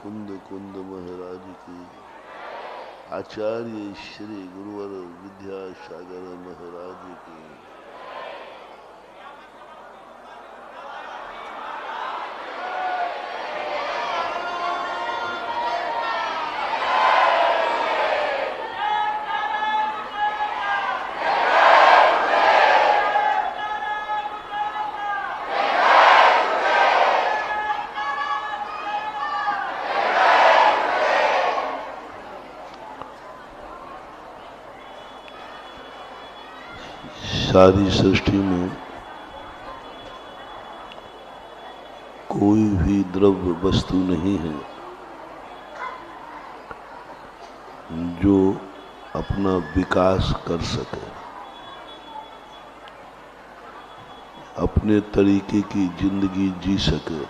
कुंद कुंद महाराज की, आचार्य श्री गुरुवर विद्यासागर महाराज की। सारी सृष्टि में कोई भी द्रव्य वस्तु नहीं है जो अपना विकास कर सके, अपने तरीके की जिंदगी जी सके,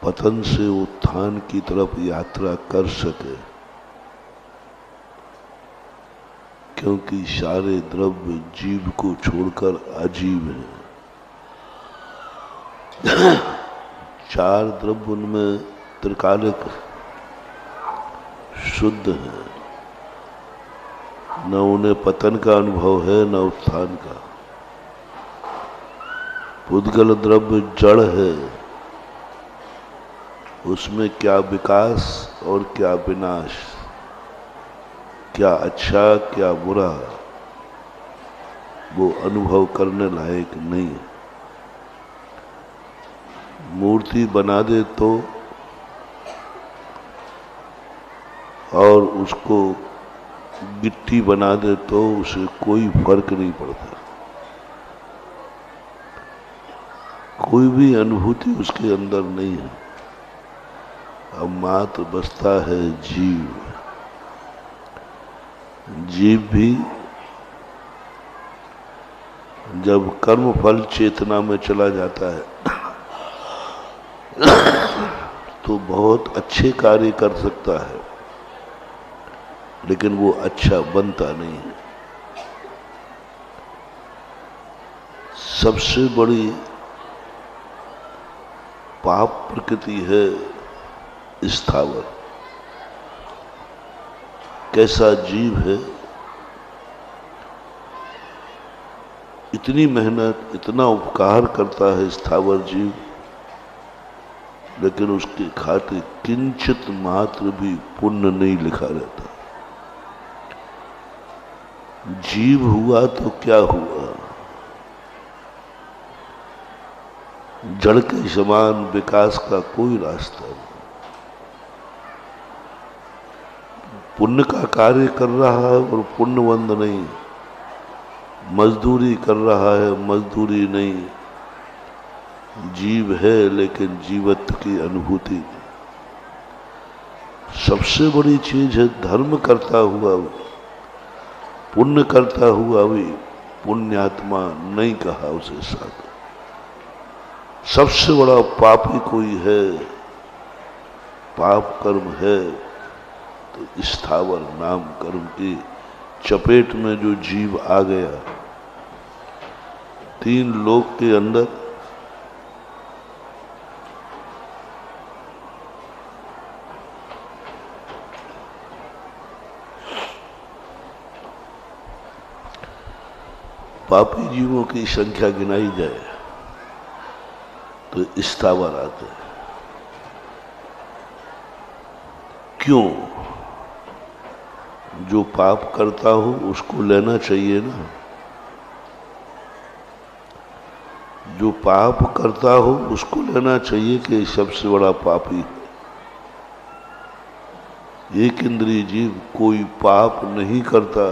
पतन से उत्थान की तरफ यात्रा कर सके, क्योंकि सारे द्रव्य जीव को छोड़कर अजीव हैं। चार द्रव्य उनमें त्रिकालिक शुद्ध है, न उन्हें पतन का अनुभव है न उत्थान का। पुद्गल द्रव्य जड़ है, उसमें क्या विकास और क्या विनाश, क्या अच्छा क्या बुरा, वो अनुभव करने लायक नहीं है। मूर्ति बना दे तो और उसको गिट्टी बना दे तो उसे कोई फर्क नहीं पड़ता, कोई भी अनुभूति उसके अंदर नहीं है। अब मात्र बसता है जीव। जीव भी जब कर्म फल चेतना में चला जाता है तो बहुत अच्छे कार्य कर सकता है, लेकिन वो अच्छा बनता नहीं है। सबसे बड़ी पाप प्रकृति है स्थावर। कैसा जीव है, इतनी मेहनत इतना उपकार करता है स्थावर जीव, लेकिन उसके खाते किंचित मात्र भी पुण्य नहीं लिखा रहता। जीव हुआ तो क्या हुआ, जड़ के समान विकास का कोई रास्ता नहीं। पुण्य का कार्य कर रहा है और पुण्यवंत नहीं, मजदूरी कर रहा है मजदूरी नहीं। जीव है लेकिन जीवत्व की अनुभूति नहीं। सबसे बड़ी चीज है धर्म करता हुआ भी, पुण्य करता हुआ भी पुण्यात्मा नहीं कहा उसे साथ। सबसे बड़ा पापी कोई है, पाप कर्म है तो स्थावर नाम कर्म की चपेट में जो जीव आ गया, तीन लोक के अंदर पापी जीवों की संख्या गिनाई जाए तो स्थावर आते हैं। क्यों? जो पाप करता हो उसको लेना चाहिए ना। जो पाप करता हो उसको लेना चाहिए कि सबसे बड़ा पापी है। एक इंद्रिय जीव कोई पाप नहीं करता,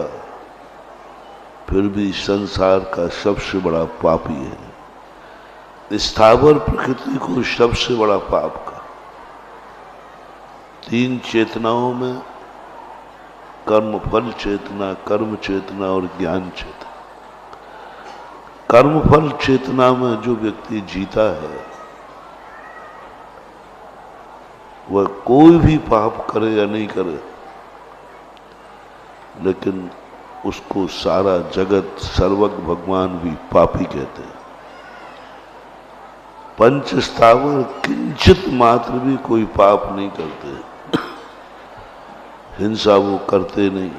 फिर भी संसार का सबसे बड़ा पापी है। स्थावर प्रकृति को सबसे बड़ा पाप का। तीन चेतनाओं में कर्म फल चेतना, कर्म चेतना और ज्ञान चेतना। कर्म फल चेतना में जो व्यक्ति जीता है वह कोई भी पाप करे या नहीं करे, लेकिन उसको सारा जगत सर्वज्ञ भगवान भी पापी कहते हैं। पंच स्थावर किंचित मात्र भी कोई पाप नहीं करते। हिंसा वो करते नहीं,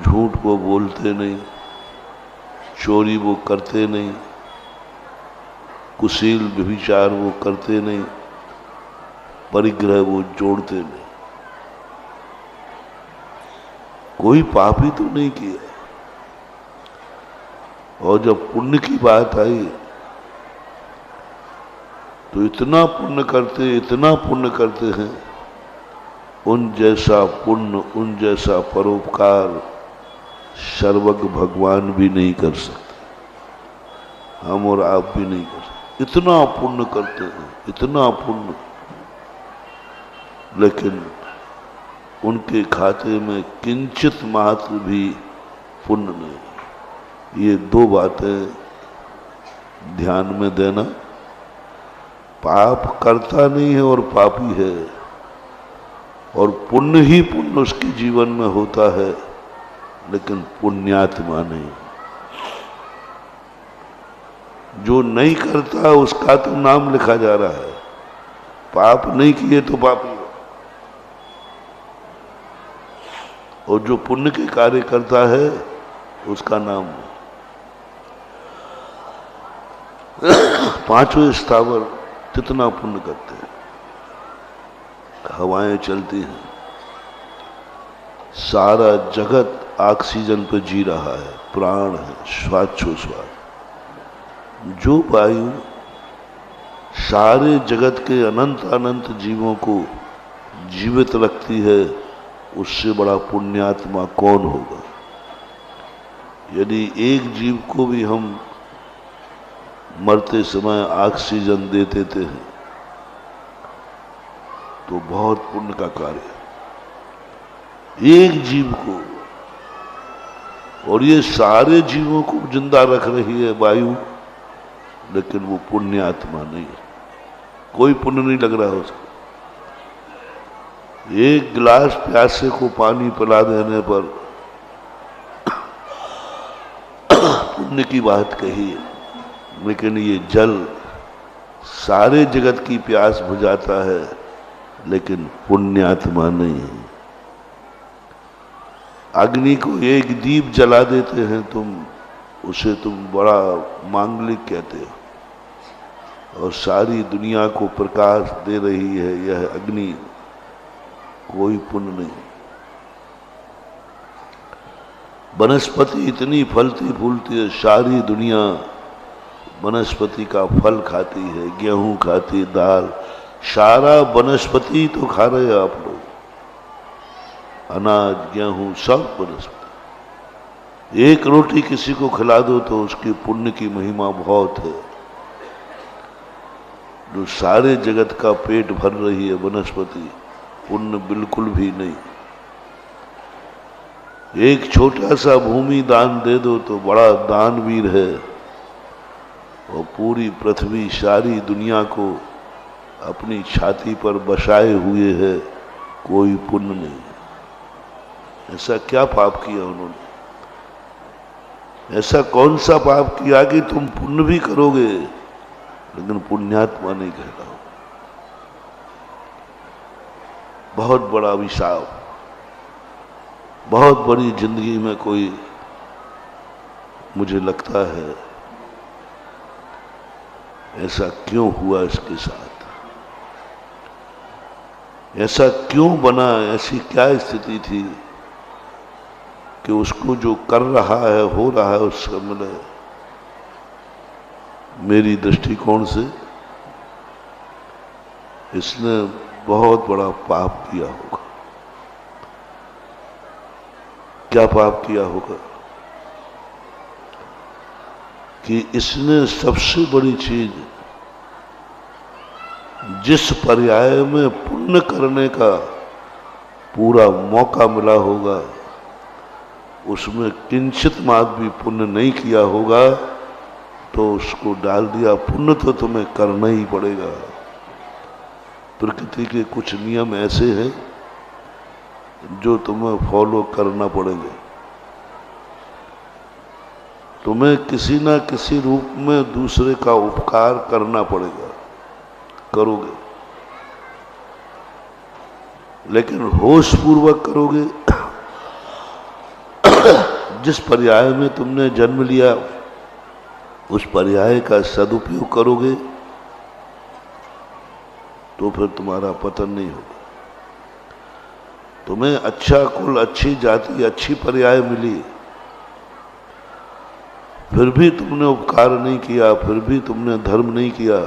झूठ वो बोलते नहीं, चोरी वो करते नहीं, कुशील व्यभिचार वो करते नहीं, परिग्रह वो जोड़ते नहीं। कोई पाप ही तो नहीं किया। और जब पुण्य की बात आई तो इतना पुण्य करते हैं, उन जैसा पुण्य, उन जैसा परोपकार सर्वज्ञ भगवान भी नहीं कर सकते, हम और आप भी नहीं कर सकते। इतना पुण्य करते हैं, इतना पुण्य, लेकिन उनके खाते में किंचित मात्र भी पुण्य नहीं। ये दो बातें ध्यान में देना। पाप करता नहीं है और पापी है, और पुण्य ही पुण्य उसके जीवन में होता है, लेकिन पुण्यात्मा नहीं। जो नहीं करता उसका तो नाम लिखा जा रहा है, पाप नहीं किए तो पापी है। और जो पुण्य के कार्य करता है उसका नाम पांचवें स्थावर कितना पुण्य करते हैं। हवाएं चलती हैं, सारा जगत ऑक्सीजन पर जी रहा है, प्राण है, श्वासोच्छ्वास। जो वायु सारे जगत के अनंत अनंत जीवों को जीवित रखती है, उससे बड़ा पुण्यात्मा कौन होगा। यदि एक जीव को भी हम मरते समय ऑक्सीजन दे देते हैं तो बहुत पुण्य का कार्य है, एक जीव को। और ये सारे जीवों को जिंदा रख रही है वायु, लेकिन वो पुण्यात्मा नहीं है, कोई पुण्य नहीं लग रहा है उसको। एक गिलास प्यासे को पानी पिला देने पर पुण्य की बात कही है, लेकिन ये जल सारे जगत की प्यास बुझाता है, लेकिन पुण्यात्मा नहीं है। अग्नि को एक दीप जला देते हैं तुम, उसे तुम बड़ा मांगलिक कहते हो, और सारी दुनिया को प्रकाश दे रही है यह अग्नि, कोई पुण्य नहीं। वनस्पति इतनी फलती फूलती है, सारी दुनिया वनस्पति का फल खाती है, गेहूं खाती, दाल, सारा वनस्पति तो खा रहे हैं आप लोग, अनाज, गेहूं, सब वनस्पति। एक रोटी किसी को खिला दो तो उसकी पुण्य की महिमा बहुत है। जो सारे जगत का पेट भर रही है वनस्पति, पुण्य बिल्कुल भी नहीं। एक छोटा सा भूमि दान दे दो तो बड़ा दानवीर है, और पूरी पृथ्वी सारी दुनिया को अपनी छाती पर बसाए हुए है, कोई पुण्य नहीं। ऐसा क्या पाप किया उन्होंने? ऐसा कौन सा पाप किया कि तुम पुण्य भी करोगे लेकिन पुण्यात्मा नहीं कहलाओ? बहुत बड़ा अभिशाप। बहुत बड़ी जिंदगी में कोई, मुझे लगता है ऐसा क्यों हुआ इसके साथ, ऐसा क्यों बना, ऐसी क्या स्थिति थी कि उसको जो कर रहा है, हो रहा है, उसका मिले। मेरी दृष्टिकोण से इसने बहुत बड़ा पाप किया होगा। क्या पाप किया होगा कि इसने सबसे बड़ी चीज, जिस पर्याय में पुण्य करने का पूरा मौका मिला होगा, उसमें किंचित मात्र भी पुण्य नहीं किया होगा, तो उसको डाल दिया पुण्य तो तुम्हें करना ही पड़ेगा। प्रकृति के कुछ नियम ऐसे हैं जो तुम्हें फॉलो करना पड़ेंगे। तुम्हें किसी ना किसी रूप में दूसरे का उपकार करना पड़ेगा, करोगे, लेकिन होश पूर्वक करोगे। जिस पर्याय में तुमने जन्म लिया उस पर्याय का सदुपयोग करोगे तो फिर तुम्हारा पतन नहीं होगा। तुम्हें अच्छा कुल, अच्छी जाति, अच्छी पर्याय मिली, फिर भी तुमने उपकार नहीं किया, फिर भी तुमने धर्म नहीं किया,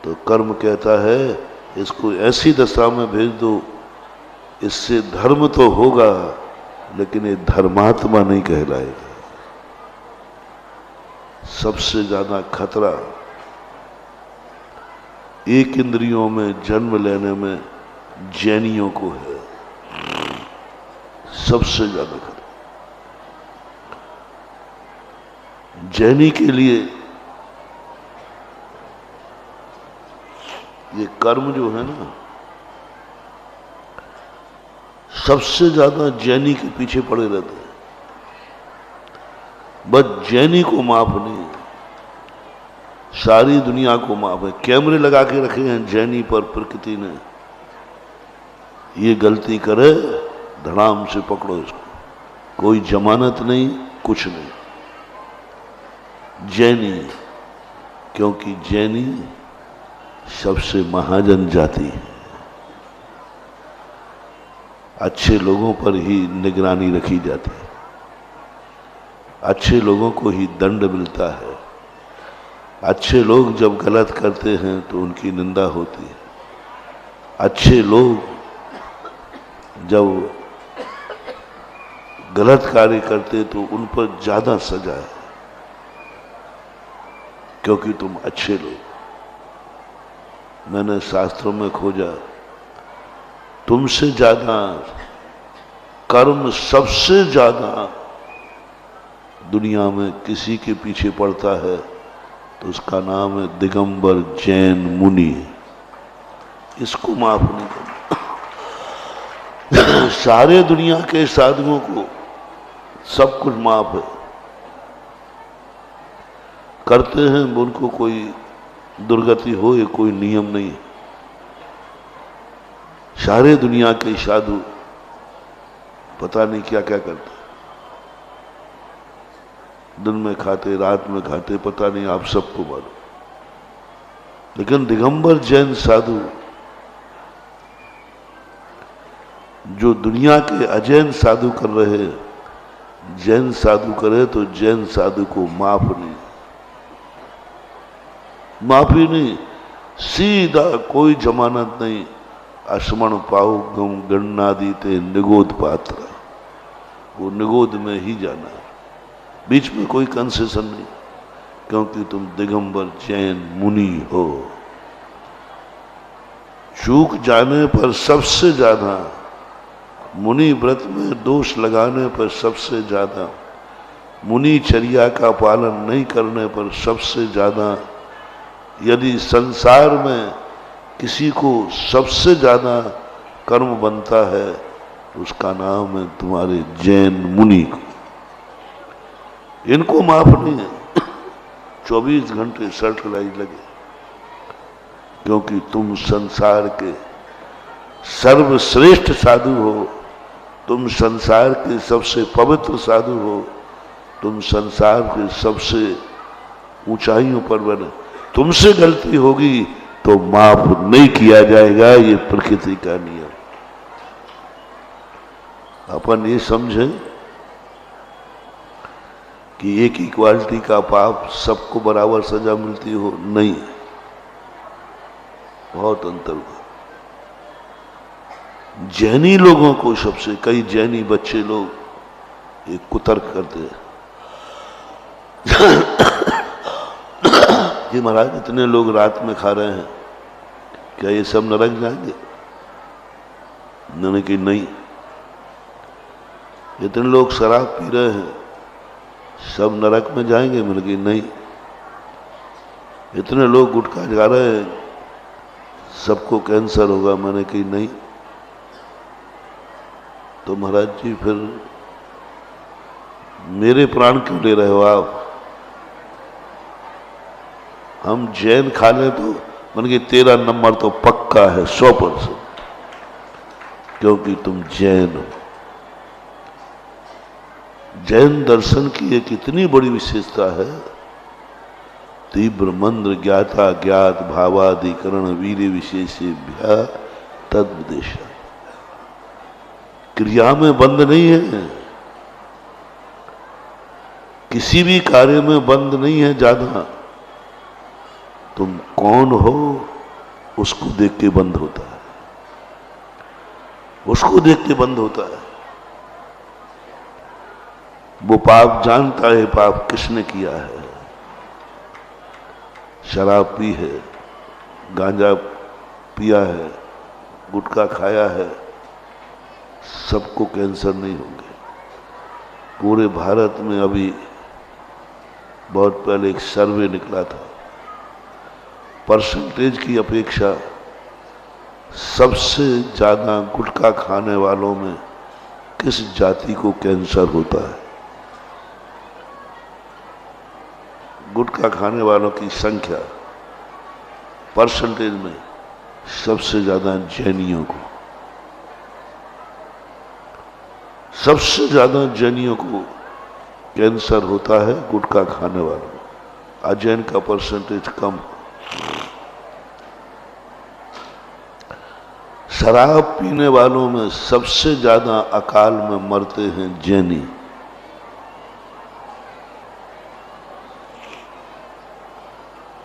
तो कर्म कहता है इसको ऐसी दशा में भेज दो, इससे धर्म तो होगा लेकिन ये धर्मात्मा नहीं कहलाएगा। सबसे ज्यादा खतरा एक इंद्रियों में जन्म लेने में जैनियों को है, सबसे ज्यादा खतरा। जैनी के लिए ये कर्म जो है ना, सबसे ज्यादा जैनी के पीछे पड़े रहते हैं। बस जैनी को माफ नहीं, सारी दुनिया को माफ है। कैमरे लगा के रखे हैं जैनी पर प्रकृति ने, ये गलती करे धड़ाम से पकड़ो इसको, कोई जमानत नहीं, कुछ नहीं। जैनी, क्योंकि जैनी सबसे महाजन जाति है। अच्छे लोगों पर ही निगरानी रखी जाती है, अच्छे लोगों को ही दंड मिलता है। अच्छे लोग जब गलत करते हैं तो उनकी निंदा होती है। अच्छे लोग जब गलत कार्य करते तो उन पर ज्यादा सजा है, क्योंकि तुम अच्छे लोग। मैंने शास्त्रों में खोजा, तुमसे ज्यादा कर्म सबसे ज्यादा दुनिया में किसी के पीछे पड़ता है तो उसका नाम है दिगंबर जैन मुनि। इसको माफ नहीं करना। सारे दुनिया के साधुओं को सब कुछ माफ है, करते हैं, उनको कोई दुर्गति हो ये कोई नियम नहीं है। सारे दुनिया के साधु पता नहीं क्या क्या करते, दिन में खाते, रात में खाते, पता नहीं, आप सबको मालूम। लेकिन दिगंबर जैन साधु जो दुनिया के अजैन साधु कर रहे, जैन साधु करे तो जैन साधु को माफ नहीं, माफी नहीं, सीधा कोई जमानत नहीं। असमण पाओ गम गणनादि ते निगोद पात्र, वो निगोद में ही जाना है, बीच में कोई कंसेशन नहीं, क्योंकि तुम दिगंबर जैन मुनि हो। चूक जाने पर सबसे ज्यादा, मुनि व्रत में दोष लगाने पर सबसे ज्यादा, मुनि चर्या का पालन नहीं करने पर सबसे ज्यादा, यदि संसार में किसी को सबसे ज्यादा कर्म बनता है उसका नाम है तुम्हारे जैन मुनि को। इनको माफ नहीं है, 24 घंटे सर्टलाइज लगे, क्योंकि तुम संसार के सर्वश्रेष्ठ साधु हो, तुम संसार के सबसे पवित्र साधु हो, तुम संसार के सबसे ऊंचाइयों पर बने। तुमसे गलती होगी तो माफ नहीं किया जाएगा, ये प्रकृति का नियम। अपन ये समझे कि एक ही क्वालिटी का पाप सबको बराबर सजा मिलती हो, नहीं, बहुत अंतर हुआ। जैनी लोगों को सबसे, कई जैनी बच्चे लोग एक कुतर्क करते हैं कि महाराज इतने लोग रात में खा रहे हैं, क्या ये सब नरक जाएंगे? मैंने कि नहीं। इतने लोग शराब पी रहे हैं, सब नरक में जाएंगे? मैंने कि नहीं। इतने लोग गुटखा खा रहे हैं, सबको कैंसर होगा? मैंने कि नहीं। तो महाराज जी फिर मेरे प्राण क्यों ले रहे हो आप? हम जैन खा लें तो मन के तेरा नंबर तो पक्का है 100%, क्योंकि तुम जैन हो। जैन दर्शन की एक इतनी बड़ी विशेषता है, तीव्र मंद्र ज्ञाता ज्ञात भावाधिकरण वीर्य विशेषेभ्य तद्विदेश। क्रिया में बंद नहीं है, किसी भी कार्य में बंद नहीं है ज्यादा। तुम कौन हो उसको देख के बंद होता है, उसको देख के बंद होता है। वो पाप जानता है, पाप किसने किया है। शराब पी है, गांजा पिया है, गुटखा खाया है, सबको कैंसर नहीं होंगे। पूरे भारत में अभी बहुत पहले एक सर्वे निकला था, परसेंटेज की अपेक्षा सबसे ज्यादा गुटखा खाने वालों में किस जाति को कैंसर होता है। गुटखा खाने वालों की संख्या परसेंटेज में सबसे ज्यादा जैनियों को, सबसे ज्यादा जैनियों को कैंसर होता है गुटखा खाने वालों। अजैन का परसेंटेज कम। शराब पीने वालों में सबसे ज्यादा अकाल में मरते हैं जैनी।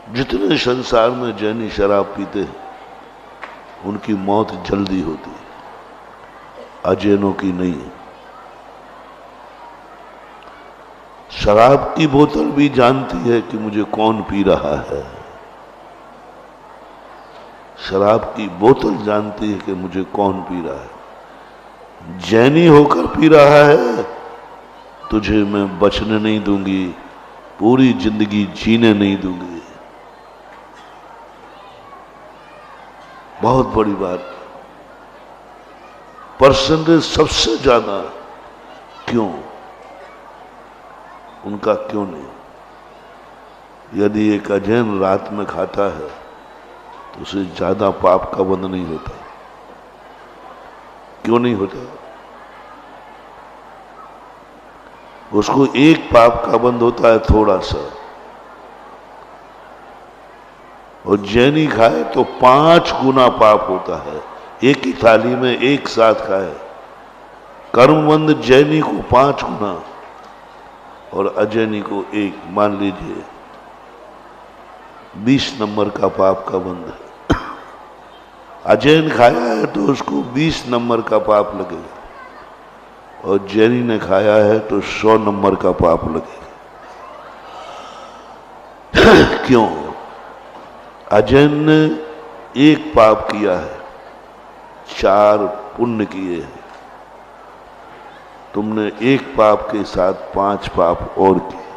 जितने संसार में जैनी शराब पीते हैं उनकी मौत जल्दी होती है, अजैनों की नहीं है। शराब की बोतल भी जानती है कि मुझे कौन पी रहा है। शराब की बोतल जानती है कि मुझे कौन पी रहा है। जैनी होकर पी रहा है, तुझे मैं बचने नहीं दूंगी, पूरी जिंदगी जीने नहीं दूंगी। बहुत बड़ी बात। परसेंटेज सबसे ज्यादा क्यों? उनका क्यों नहीं? यदि एक अजैन रात में खाता है तो उसे ज्यादा पाप का बंध नहीं होता। क्यों नहीं होता? उसको एक पाप का बंध होता है थोड़ा सा, और जैनी खाए तो 5 गुना पाप होता है। एक ही थाली में एक साथ खाए, कर्मबंध जैनी को 5 गुना और अजैनी को 1। मान लीजिए 20 नंबर का पाप का बंध है। अजैन खाया है तो उसको 20 नंबर का पाप लगेगा, और जैनी ने खाया है तो 100 नंबर का पाप लगेगा। क्यों? अजैन ने 1 पाप किया है, 4 पुण्य किए हैं। तुमने 1 पाप के साथ 5 पाप और किए।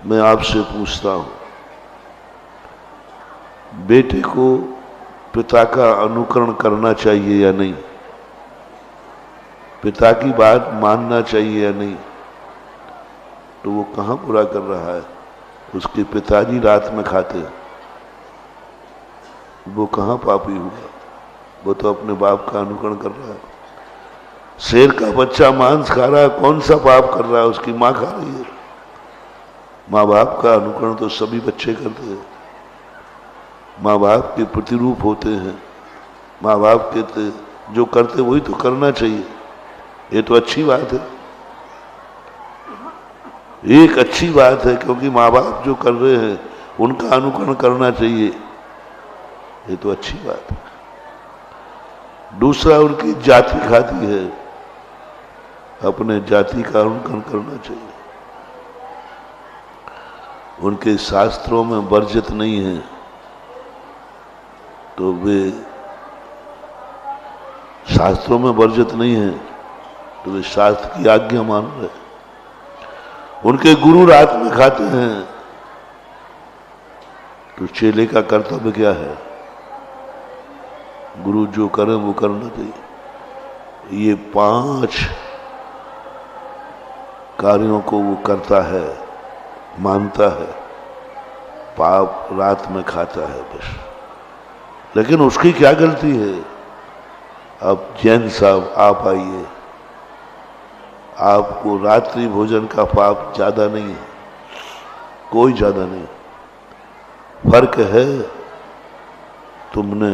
मैं आपसे पूछता हूं, बेटे को पिता का अनुकरण करना चाहिए या नहीं? पिता की बात मानना चाहिए या नहीं? तो वो कहां बुरा कर रहा है? उसके पिताजी रात में खाते, वो कहां पापी हुआ? वो तो अपने बाप का अनुकरण कर रहा है। शेर का बच्चा मांस खा रहा है, कौन सा पाप कर रहा है? उसकी मां खा रही है। माँ बाप का अनुकरण तो सभी बच्चे करते हैं। माँ बाप के प्रतिरूप होते हैं। माँ बाप के जो करते वही तो करना चाहिए। ये तो अच्छी बात है, एक अच्छी बात है, क्योंकि माँ बाप जो कर रहे हैं उनका अनुकरण करना चाहिए। ये तो अच्छी बात है। दूसरा, उनकी जाति खाती है, अपने जाति का अनुकरण करना चाहिए। उनके शास्त्रों में वर्जित नहीं है तो वे शास्त्रों में वर्जित नहीं है तो वे शास्त्र की आज्ञा मान रहे। उनके गुरु रात में खाते हैं तो चेले का कर्तव्य क्या है? गुरु जो करे वो करना चाहिए। ये 5 कार्यों को वो करता है, मानता है, पाप रात में खाता है बस। लेकिन उसकी क्या गलती है? अब जैन साहब आप आइए, आपको रात्रि भोजन का पाप ज्यादा नहीं है, कोई ज्यादा नहीं। फर्क है तुमने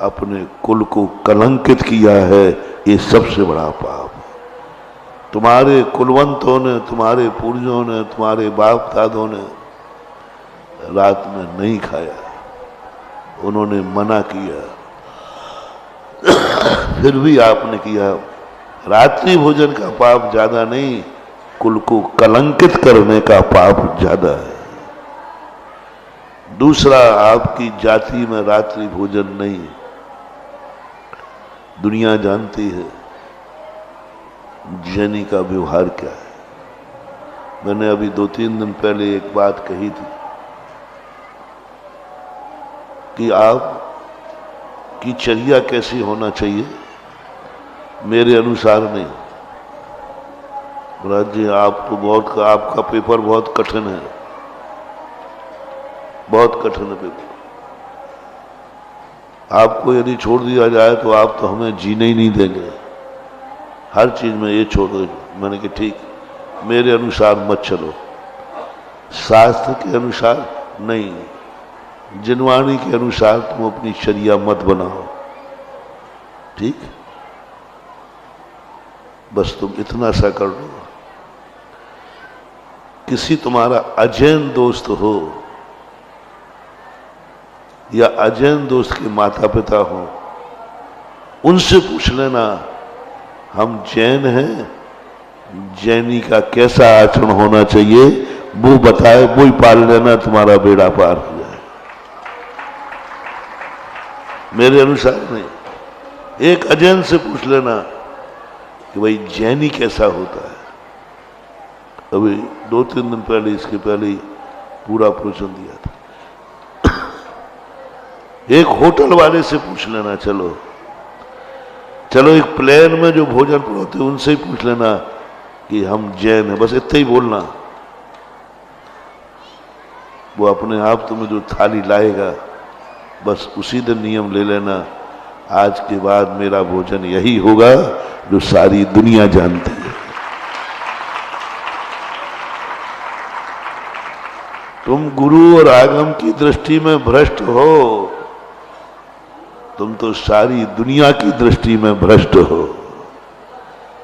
अपने कुल को कलंकित किया है, ये सबसे बड़ा पाप है। तुम्हारे कुलवंतों ने, तुम्हारे पूर्वजों ने, तुम्हारे बाप दादों ने रात में नहीं खाया, उन्होंने मना किया, फिर भी आपने किया। रात्रि भोजन का पाप ज्यादा नहीं, कुल को कलंकित करने का पाप ज्यादा है। दूसरा, आपकी जाति में रात्रि भोजन नहीं। दुनिया जानती है जैनी का व्यवहार क्या है। मैंने अभी 2-3 दिन पहले एक बात कही थी कि आप की चर्या कैसी होना चाहिए, मेरे अनुसार नहीं। महाराज जी आप तो बहुत, आपका पेपर बहुत कठिन है, बहुत कठिन है पेपर। आपको यदि छोड़ दिया जाए तो आप तो हमें जीने ही नहीं देंगे, हर चीज में ये छोड़ दो। मैंने कहा ठीक, मेरे अनुसार मत चलो, शास्त्र के अनुसार नहीं, जिनवाणी के अनुसार तुम अपनी शरिया मत बनाओ, ठीक? बस तुम इतना सा कर लो। किसी तुम्हारा अजैन दोस्त हो या अजैन दोस्त के माता पिता हो, उनसे पूछ लेना हम जैन हैं, जैनी का कैसा आचरण होना चाहिए, वो बताए, वो ही पाल लेना, तुम्हारा बेड़ा पार हो जाए। मेरे अनुसार नहीं। एक अजैन से पूछ लेना कि भाई जैनी कैसा होता है। अभी 2-3 दिन पहले, इसके पहले ही पूरा प्रवचन दिया था। एक होटल वाले से पूछ लेना, चलो एक प्लेन में जो भोजन परोसते उनसे ही पूछ लेना कि हम जैन हैं, बस इतना ही बोलना। वो अपने आप तुम्हें जो थाली लाएगा, बस उसी दिन नियम ले लेना, आज के बाद मेरा भोजन यही होगा जो सारी दुनिया जानती है। तुम गुरु और आगम की दृष्टि में भ्रष्ट हो, तुम तो सारी दुनिया की दृष्टि में भ्रष्ट हो।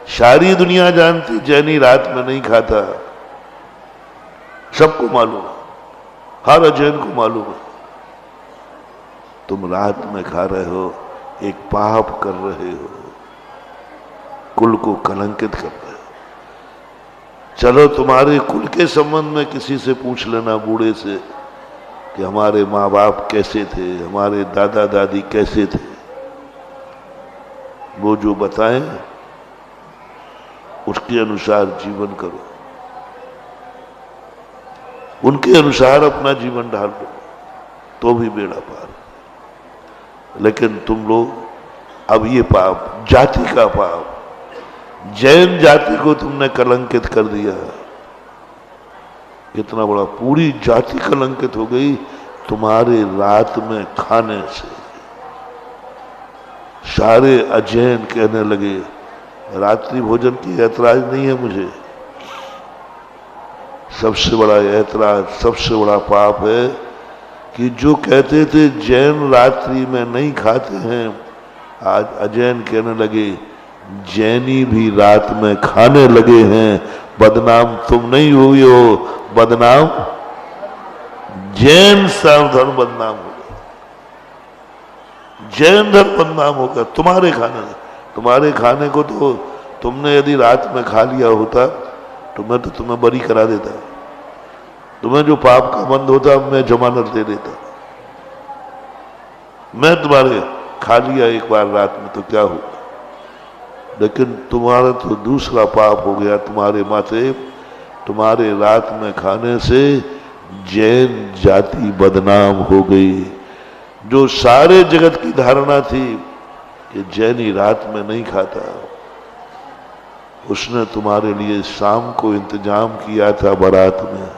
सारी दुनिया जानती जैनी रात में नहीं खाता, सबको मालूम, हर अजैन को मालूम है। तुम रात में खा रहे हो, एक पाप कर रहे हो, कुल को कलंकित कर रहे हो। चलो तुम्हारे कुल के संबंध में किसी से पूछ लेना, बूढ़े से, कि हमारे माँ बाप कैसे थे, हमारे दादा दादी कैसे थे, वो जो बताएं उसके अनुसार जीवन करो, उनके अनुसार अपना जीवन ढाल लो, तो भी बेड़ा पार। लेकिन तुम लोग अब ये पाप, जाति का पाप, जैन जाति को तुमने कलंकित कर दिया। कितना बड़ा, पूरी जाति कलंकित हो गई तुम्हारे रात में खाने से। सारे अजैन कहने लगे रात्रि भोजन की ऐतराज नहीं है मुझे, सबसे बड़ा ऐतराज, सबसे बड़ा पाप है कि जो कहते थे जैन रात्रि में नहीं खाते हैं, आज अजैन कहने लगे जैनी भी रात में खाने लगे हैं। बदनाम तुम नहीं हुई हो, बदनाम जैन धर्म बदनाम होगा, जैन धर्म बदनाम होगा तुम्हारे खाने से। तुम्हारे खाने को तो तुमने यदि रात में खा लिया होता तो मैं तो तुम्हें बरी करा देता, तुम्हें जो पाप का बंद होता मैं जमानत दे देता। मैं तुम्हारे खा लिया एक बार रात में तो क्या हुआ, लेकिन तुम्हारा तो दूसरा पाप हो गया तुम्हारे माथे। तुम्हारे रात में खाने से जैन जाति बदनाम हो गई। जो सारे जगत की धारणा थी कि जैनी रात में नहीं खाता। उसने तुम्हारे लिए शाम को इंतजाम किया था बारात में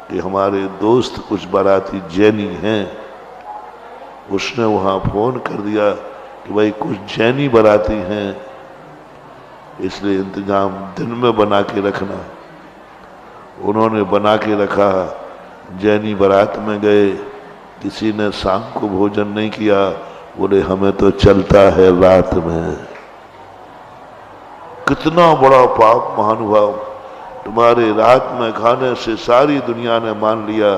कि हमारे दोस्त कुछ बाराती जैनी हैं। उसने वहां फोन कर दिया कि भाई कुछ जैनी बाराती हैं, इसलिए इंतजाम दिन में बना के रखना। उन्होंने बना के रखा। जैनी बारात में गए, किसी ने शाम को भोजन नहीं किया। बोले हमें तो चलता है रात में। कितना बड़ा पाप महानुभाव! तुम्हारे रात में खाने से सारी दुनिया ने मान लिया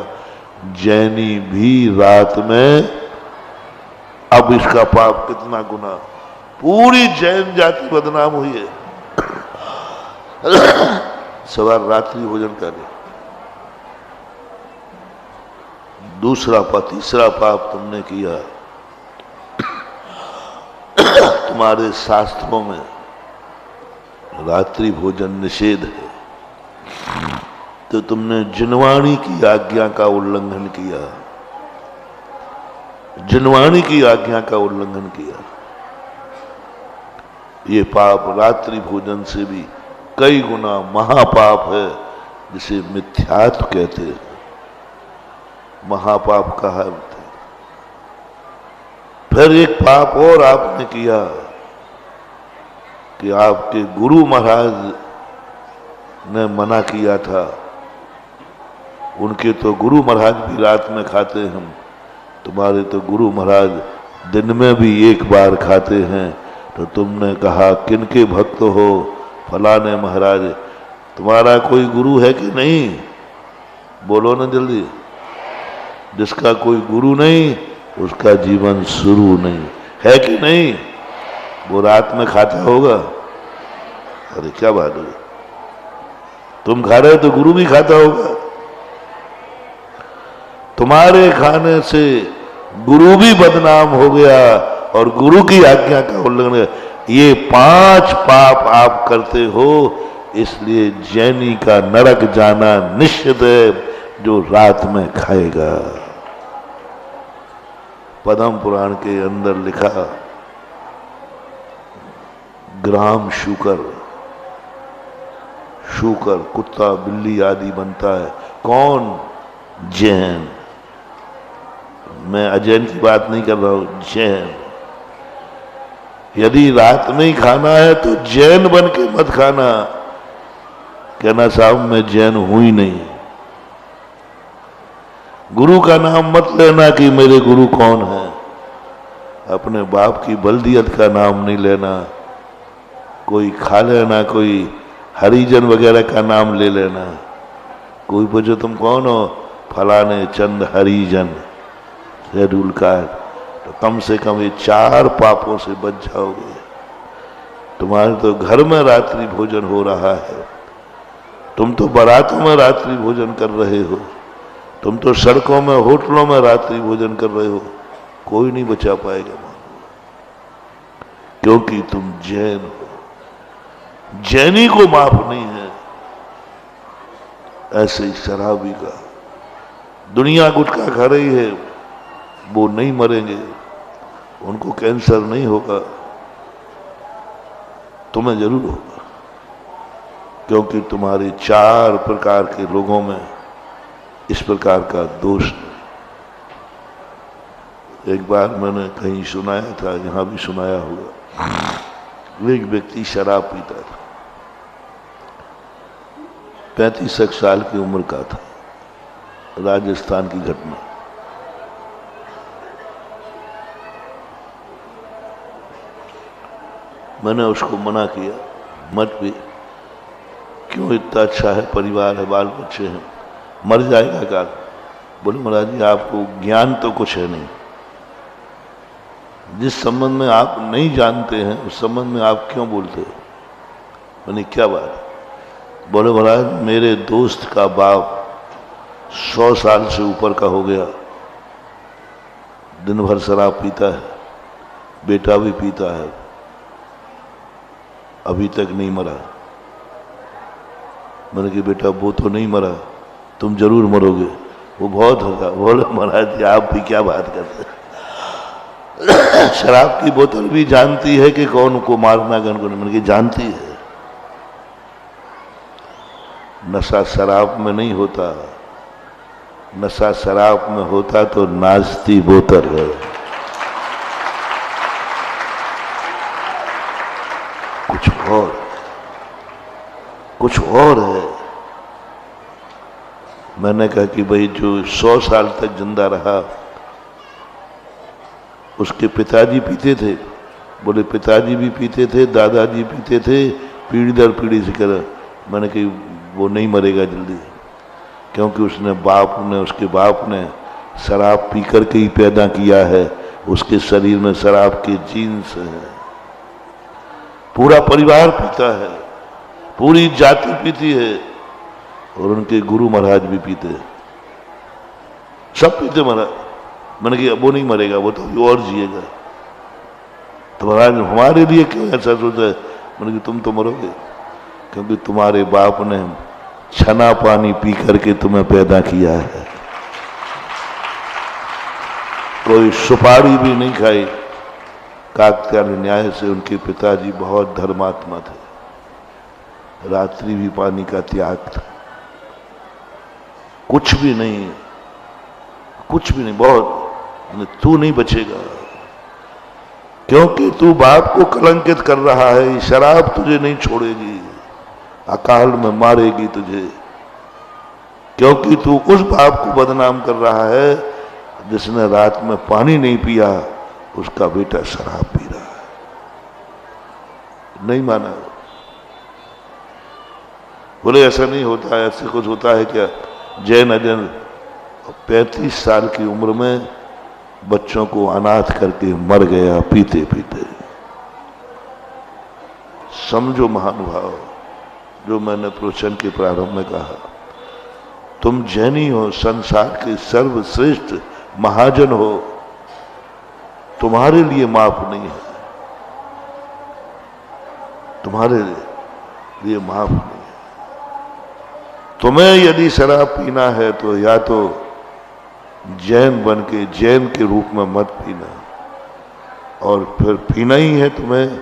जैनी भी रात में। अब इसका पाप कितना गुना! पूरी जैन जाति बदनाम हुई है। सवार रात्रि भोजन करे। तीसरा पाप तुमने किया। तुम्हारे शास्त्रों में रात्रि भोजन निषेध है, तो तुमने जिनवाणी की आज्ञा का उल्लंघन किया। जिनवाणी की आज्ञा का उल्लंघन किया। ये पाप रात्रि भोजन से भी कई गुना महापाप है, जिसे मिथ्यात्व कहते हैं। महापाप कहा है। फिर एक पाप और आपने किया कि आपके गुरु महाराज ने मना किया था। उनके तो गुरु महाराज भी रात में खाते हैं, तुम्हारे तो गुरु महाराज दिन में भी एक बार खाते हैं। तो तुमने कहा किनके भक्त हो? फलाने महाराज। तुम्हारा कोई गुरु है कि नहीं? बोलो ना जल्दी। जिसका कोई गुरु नहीं उसका जीवन शुरू नहीं है कि नहीं? वो रात में खाता होगा। अरे क्या बात है, तुम खा रहे हो तो गुरु भी खाता होगा। तुम्हारे खाने से गुरु भी बदनाम हो गया और गुरु की आज्ञा का उल्लंघन। ये 5 पाप आप करते हो, इसलिए जैनी का नरक जाना निश्चित है, जो रात में खाएगा। पद्म पुराण के अंदर लिखा, ग्राम शूकर कुत्ता बिल्ली आदि बनता है। कौन? जैन। मैं अजैन की बात नहीं कर रहा हूं, जैन। यदि रात में ही खाना है तो जैन बन के मत खाना। कहना साहब मैं जैन हूं ही नहीं। गुरु का नाम मत लेना कि मेरे गुरु कौन है। अपने बाप की बल्दियत का नाम नहीं लेना। कोई खा लेना, कोई हरिजन वगैरह का नाम ले लेना। कोई पूछो तुम कौन हो? फलाने चंद हरिजन, शेड्यूल कास्ट। तो कम से कम ये 4 पापों से बच जाओगे। तुम्हारे तो घर में रात्रि भोजन हो रहा है, तुम तो बारातों में रात्रि भोजन कर रहे हो, तुम तो सड़कों में होटलों में रात्रि भोजन कर रहे हो। कोई नहीं बचा पाएगा, क्योंकि तुम जैन हो। जैनी को माफ नहीं है। ऐसे ही शराबी का, दुनिया गुटखा खा रही है, वो नहीं मरेंगे, उनको कैंसर नहीं होगा, तुम्हें जरूर होगा, क्योंकि तुम्हारे 4 प्रकार के लोगों में इस प्रकार का दोष है। एक बार मैंने कहीं सुनाया था, यहां भी सुनाया होगा। एक व्यक्ति शराब पीता था, 35 साल की उम्र का था। राजस्थान की घटना। मैंने उसको मना किया, मत भी। क्यों? इतना अच्छा है, परिवार है, बाल बच्चे हैं, मर जाएगा क्या? बोले महाराज जी आपको ज्ञान तो कुछ है नहीं। जिस संबंध में आप नहीं जानते हैं उस संबंध में आप क्यों बोलते हो? मैंने क्या बात? बोले महाराज मेरे दोस्त का बाप 100 साल से ऊपर का हो गया, दिन भर शराब पीता है, बेटा भी पीता है, अभी तक नहीं मरा। मैंने कहा बेटा वो तो नहीं मरा, तुम जरूर मरोगे, वो बहुत होगा। बोले महाराज जी आप भी क्या बात करते हैं? शराब की बोतल भी जानती है कि कौन को मारना कौन को नहीं, मैंने जानती है। नशा शराब में नहीं होता, नशा शराब में होता तो नाचती बोतल है। कुछ और है। मैंने कहा कि भाई जो 100 साल तक जिंदा रहा, उसके पिताजी पीते थे। बोले पिताजी भी पीते थे, दादाजी पीते थे, पीढ़ी दर पीढ़ी से कर। मैंने कही वो नहीं मरेगा जल्दी, क्योंकि उसके बाप ने शराब पी करके ही पैदा किया है। उसके शरीर में शराब के जीन्स हैं। पूरा परिवार पीता है, पूरी जाति पीती है, और उनके गुरु महाराज भी पीते हैं, सब पीते महाराज। मैंने कहा वो नहीं मरेगा, वो तो और जिएगा। तो महाराज हमारे लिए क्यों ऐसा सोचा है? मैंने कहा तुम तो मरोगे, क्योंकि तुम्हारे बाप ने छना पानी पी करके तुम्हें पैदा किया है। कोई सुपारी भी नहीं खाई। काकत्यायन न्याय से उनके पिताजी बहुत धर्मात्मा थे, रात्रि भी पानी का त्याग था। कुछ भी नहीं, बहुत। तू नहीं बचेगा, क्योंकि तू बाप को कलंकित कर रहा है। शराब तुझे नहीं छोड़ेगी, अकाल में मारेगी तुझे, क्योंकि तू उस बाप को बदनाम कर रहा है जिसने रात में पानी नहीं पिया, उसका बेटा शराब पी रहा है। नहीं माना। बोले ऐसा नहीं होता है, ऐसे कुछ होता है क्या? जैन अजैन 35 साल की उम्र में बच्चों को अनाथ करके मर गया पीते पीते। समझो महानुभाव, जो मैंने प्रवचन के प्रारंभ में कहा, तुम जैनी हो, संसार के सर्वश्रेष्ठ महाजन हो, तुम्हारे लिए माफ नहीं है, तुम्हारे लिए माफ नहीं है। तुम्हें यदि शराब पीना है तो या तो जैन बन के जैन के रूप में मत पीना, और फिर पीना ही है तुम्हें,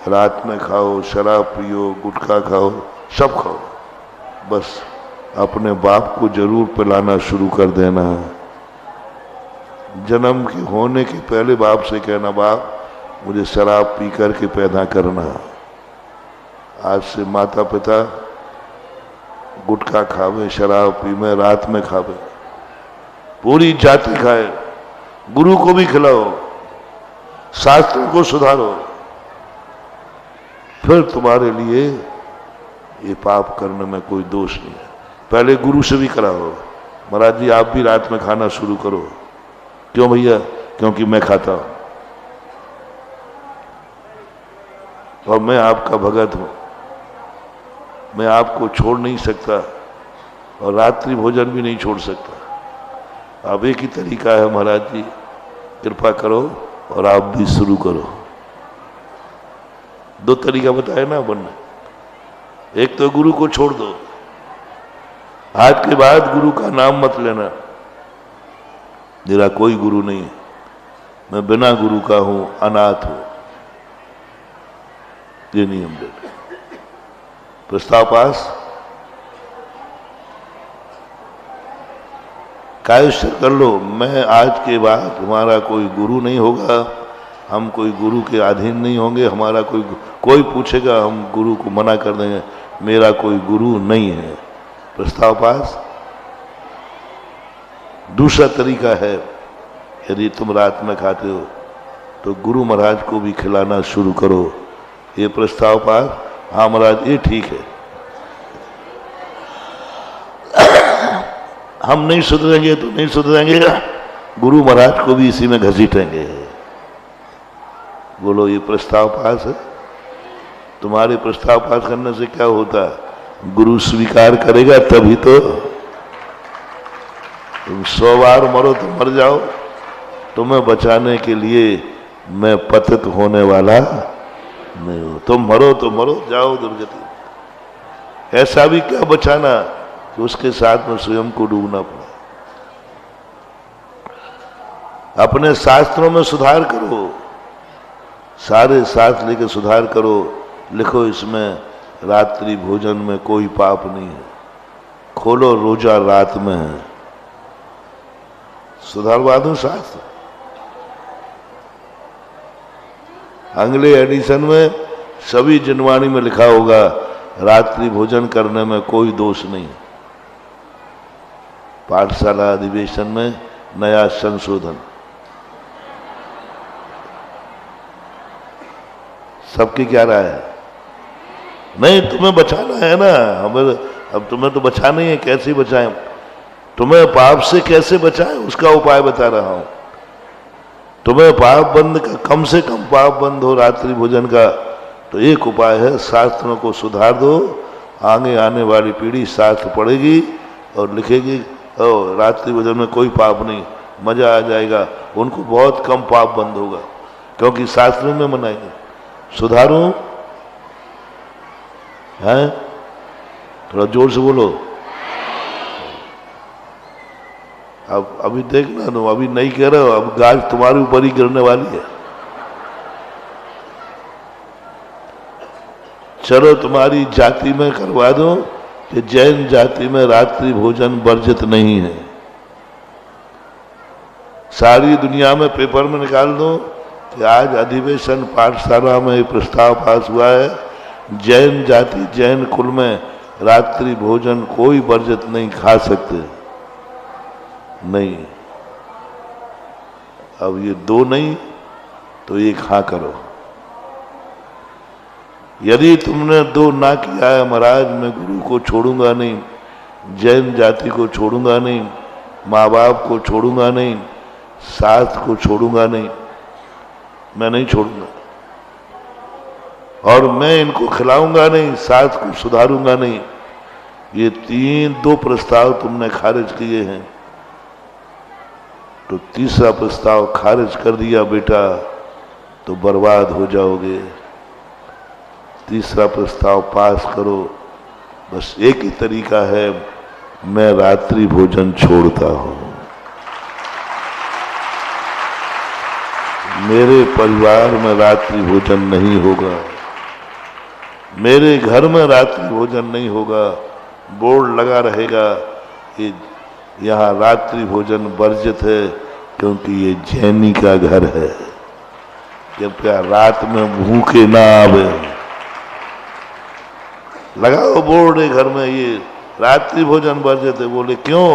रात में खाओ, शराब पियो, गुटखा खाओ, सब खाओ, बस अपने बाप को जरूर पिलाना शुरू कर देना। जन्म के होने के पहले बाप से कहना, बाप मुझे शराब पी करके पैदा करना। आज से माता पिता गुटखा खावे, शराब पी में, रात में खावे, पूरी जाति खाए, गुरु को भी खिलाओ, शास्त्रों को सुधारो, फिर तुम्हारे लिए ये पाप करने में कोई दोष नहीं है। पहले गुरु से भी कराओ, महाराज जी आप भी रात में खाना शुरू करो। क्यों भैया? क्योंकि मैं खाता हूं और मैं आपका भगत हूं, मैं आपको छोड़ नहीं सकता और रात्रि भोजन भी नहीं छोड़ सकता। अब एक ही तरीका है, महाराज जी कृपा करो और आप भी शुरू करो। 2 तरीका बताया ना बनने। एक तो गुरु को छोड़ दो, आज के बाद गुरु का नाम मत लेना, मेरा कोई गुरु नहीं है, मैं बिना गुरु का हूं, अनाथ हूं, ये नियम ले लो। प्रस्ताव पास। कायस्थ कर लो, मैं आज के बाद हमारा कोई गुरु नहीं होगा, हम कोई गुरु के अधीन नहीं होंगे, हमारा कोई पूछेगा हम गुरु को मना कर देंगे, मेरा कोई गुरु नहीं है। प्रस्ताव पास। दूसरा तरीका है, यदि तुम रात में खाते हो तो गुरु महाराज को भी खिलाना शुरू करो। ये प्रस्ताव पास। हाँ महाराज ये ठीक है, हम नहीं सुधरेंगे तो नहीं सुधरेंगे, गुरु महाराज को भी इसी में घसीटेंगे। बोलो ये प्रस्ताव पास है। तुम्हारे प्रस्ताव पास करने से क्या होता है? गुरु स्वीकार करेगा तभी तो। तुम 100 बार मरो तो मर जाओ, तुम्हें बचाने के लिए मैं पतित होने वाला नहीं हूं। तुम मरो तो मरो, जाओ दुर्गति। ऐसा भी क्या बचाना कि उसके साथ में स्वयं को डूबना पड़ा। अपने शास्त्रों में सुधार करो, सारे शास्त्र लेके सुधार करो। लिखो इसमें रात्रि भोजन में कोई पाप नहीं है। खोलो रोजा रात में है, सुधारवा दूं शास्त्र। अगले एडिशन में सभी जनवाणी में लिखा होगा रात्रि भोजन करने में कोई दोष नहीं। पाठशाला अधिवेशन में नया संशोधन। सबकी क्या राय है? नहीं, तुम्हें बचाना है ना, हमें अब तुम्हें तो बचाना ही है। कैसे बचाएं? तुम्हें पाप से कैसे बचाएं उसका उपाय बता रहा हूं। तुम्हें पाप बंद का, कम से कम पाप बंद हो रात्रि भोजन का, तो एक उपाय है, शास्त्रों को सुधार दो। आगे आने वाली पीढ़ी शास्त्र पढ़ेगी और लिखेगी रात्रि भोजन में कोई पाप नहीं, मजा आ जाएगा। उनको बहुत कम पाप बंद होगा क्योंकि शास्त्र में मनाएंगे। सुधारूं? हैं? थोड़ा जोर से बोलो। अब अभी देखना, तुम अभी नहीं कह रहे हो, अब गाज तुम्हारे ऊपर ही गिरने वाली है। चलो तुम्हारी जाति में करवा दो कि जैन जाति में रात्रि भोजन वर्जित नहीं है। सारी दुनिया में पेपर में निकाल दो कि आज अधिवेशन पाठशाला में प्रस्ताव पास हुआ है, जैन जाति, जैन कुल में रात्रि भोजन कोई वर्जित नहीं, खा सकते नहीं। अब ये दो नहीं तो एक हाँ करो। यदि तुमने दो ना किया है, महाराज मैं गुरु को छोड़ूंगा नहीं, जैन जाति को छोड़ूंगा नहीं, माँ बाप को छोड़ूंगा नहीं, शास्त्र को छोड़ूंगा नहीं, मैं नहीं छोड़ूंगा। और मैं इनको खिलाऊंगा नहीं, शास्त्र को सुधारूंगा नहीं। ये दो प्रस्ताव तुमने खारिज किए हैं, तो तीसरा प्रस्ताव खारिज कर दिया बेटा तो बर्बाद हो जाओगे। तीसरा प्रस्ताव पास करो। बस एक ही तरीका है, मैं रात्रि भोजन छोड़ता हूं, मेरे परिवार में रात्रि भोजन नहीं होगा, मेरे घर में रात्रि भोजन नहीं होगा। बोर्ड लगा रहेगा कि यहाँ रात्रि भोजन वर्जित है क्योंकि ये जैनी का घर है। कृपया रात में भूखे ना आवे। लगाओ बोर्ड है घर में, ये रात्रि भोजन वर्जित है। बोले क्यों?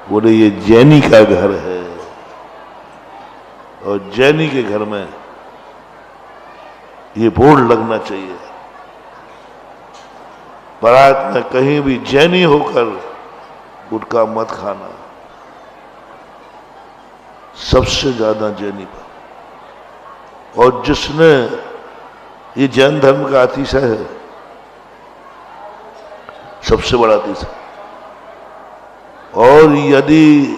बोले ये जैनी का घर है और जैनी के घर में ये बोर्ड लगना चाहिए। बारात में कहीं भी जैनी होकर गुटखा मत खाना, सबसे ज्यादा जैनी पर। और जिसने, ये जैन धर्म का अतिशय है, सबसे बड़ा अतिशय। और यदि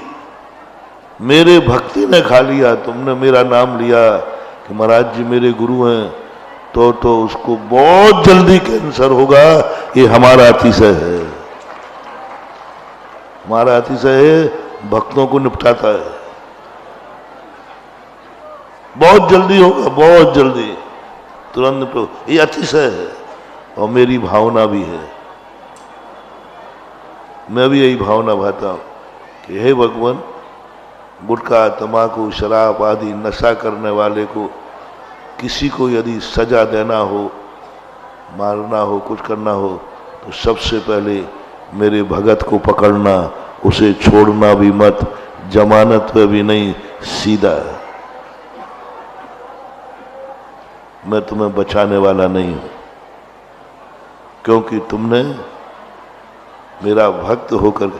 मेरे भक्ति ने खा लिया, तुमने मेरा नाम लिया कि महाराज जी मेरे गुरु हैं, तो उसको बहुत जल्दी कैंसर होगा। ये हमारा अतिशय है, हमारा अतिशय है, भक्तों को निपटाता है। बहुत जल्दी होगा, बहुत जल्दी, तुरंत। ये अतिशय है और मेरी भावना भी है। मैं भी यही भावना भाता हूं कि हे भगवान, गुटखा, तंबाकू, शराब आदि नशा करने वाले को, किसी को यदि सजा देना हो, मारना हो, कुछ करना हो, तो सबसे पहले मेरे भगत को पकड़ना, उसे छोड़ना भी मत, जमानत पे भी नहीं, सीधा। मैं तुम्हें बचाने वाला नहीं हूं क्योंकि तुमने मेरा भक्त होकर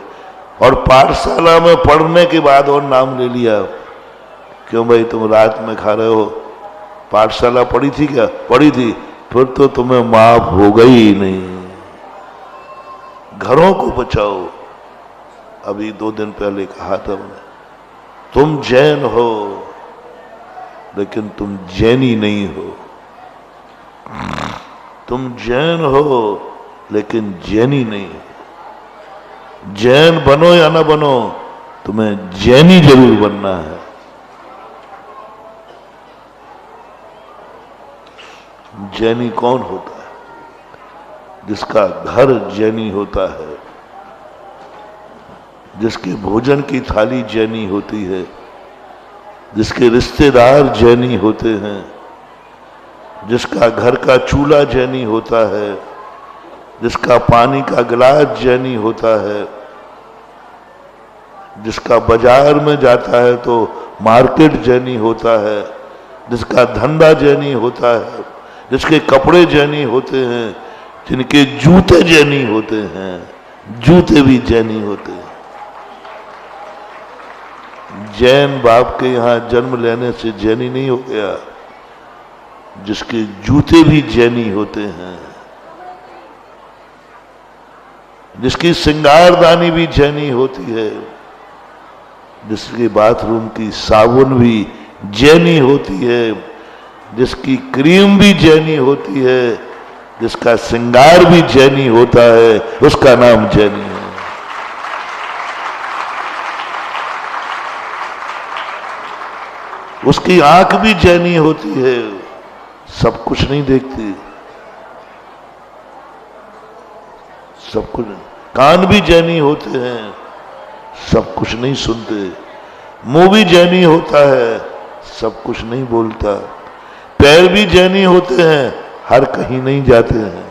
और पाठशाला में पढ़ने के बाद और नाम ले लिया। क्यों भाई, तुम रात में खा रहे हो? पाठशाला पढ़ी थी क्या? पढ़ी थी, फिर तो तुम्हें माफ हो गई ही नहीं। घरों को बचाओ। अभी 2 दिन पहले कहा था मैंने, तुम जैन हो लेकिन तुम जैनी नहीं हो। तुम जैन हो लेकिन जैनी नहीं हो। जैन बनो या ना बनो, तुम्हें जैनी जरूर बनना है। जैनी कौन होता है? जिसका घर जैनी होता है, जिसके भोजन की थाली जैनी होती है, जिसके रिश्तेदार जैनी होते हैं, जिसका घर का चूल्हा जैनी होता है, जिसका पानी का गिलास जैनी होता है, जिसका बाजार में जाता है तो मार्केट जैनी होता है, जिसका धंधा जैनी होता है, जिसके कपड़े जैनी होते हैं, जिनके जूते जैनी होते हैं, जूते भी जैनी होते हैं। जैन बाप के यहां जन्म लेने से जैनी नहीं हो गया, जिसके जूते भी जैनी होते हैं, जिसकी श्रृंगारदानी भी जैनी होती है, जिसके बाथरूम की साबुन भी जैनी होती है, जिसकी क्रीम भी जैनी होती है, जिसका श्रृंगार भी जैनी होता है, उसका नाम जैनी है। उसकी आंख भी जैनी होती है, सब कुछ नहीं देखती, सब कुछ। कान भी जैनी होते हैं, सब कुछ नहीं सुनते। मुंह भी जैनी होता है, सब कुछ नहीं बोलता। पैर भी जैनी होते हैं, हर कहीं नहीं जाते हैं,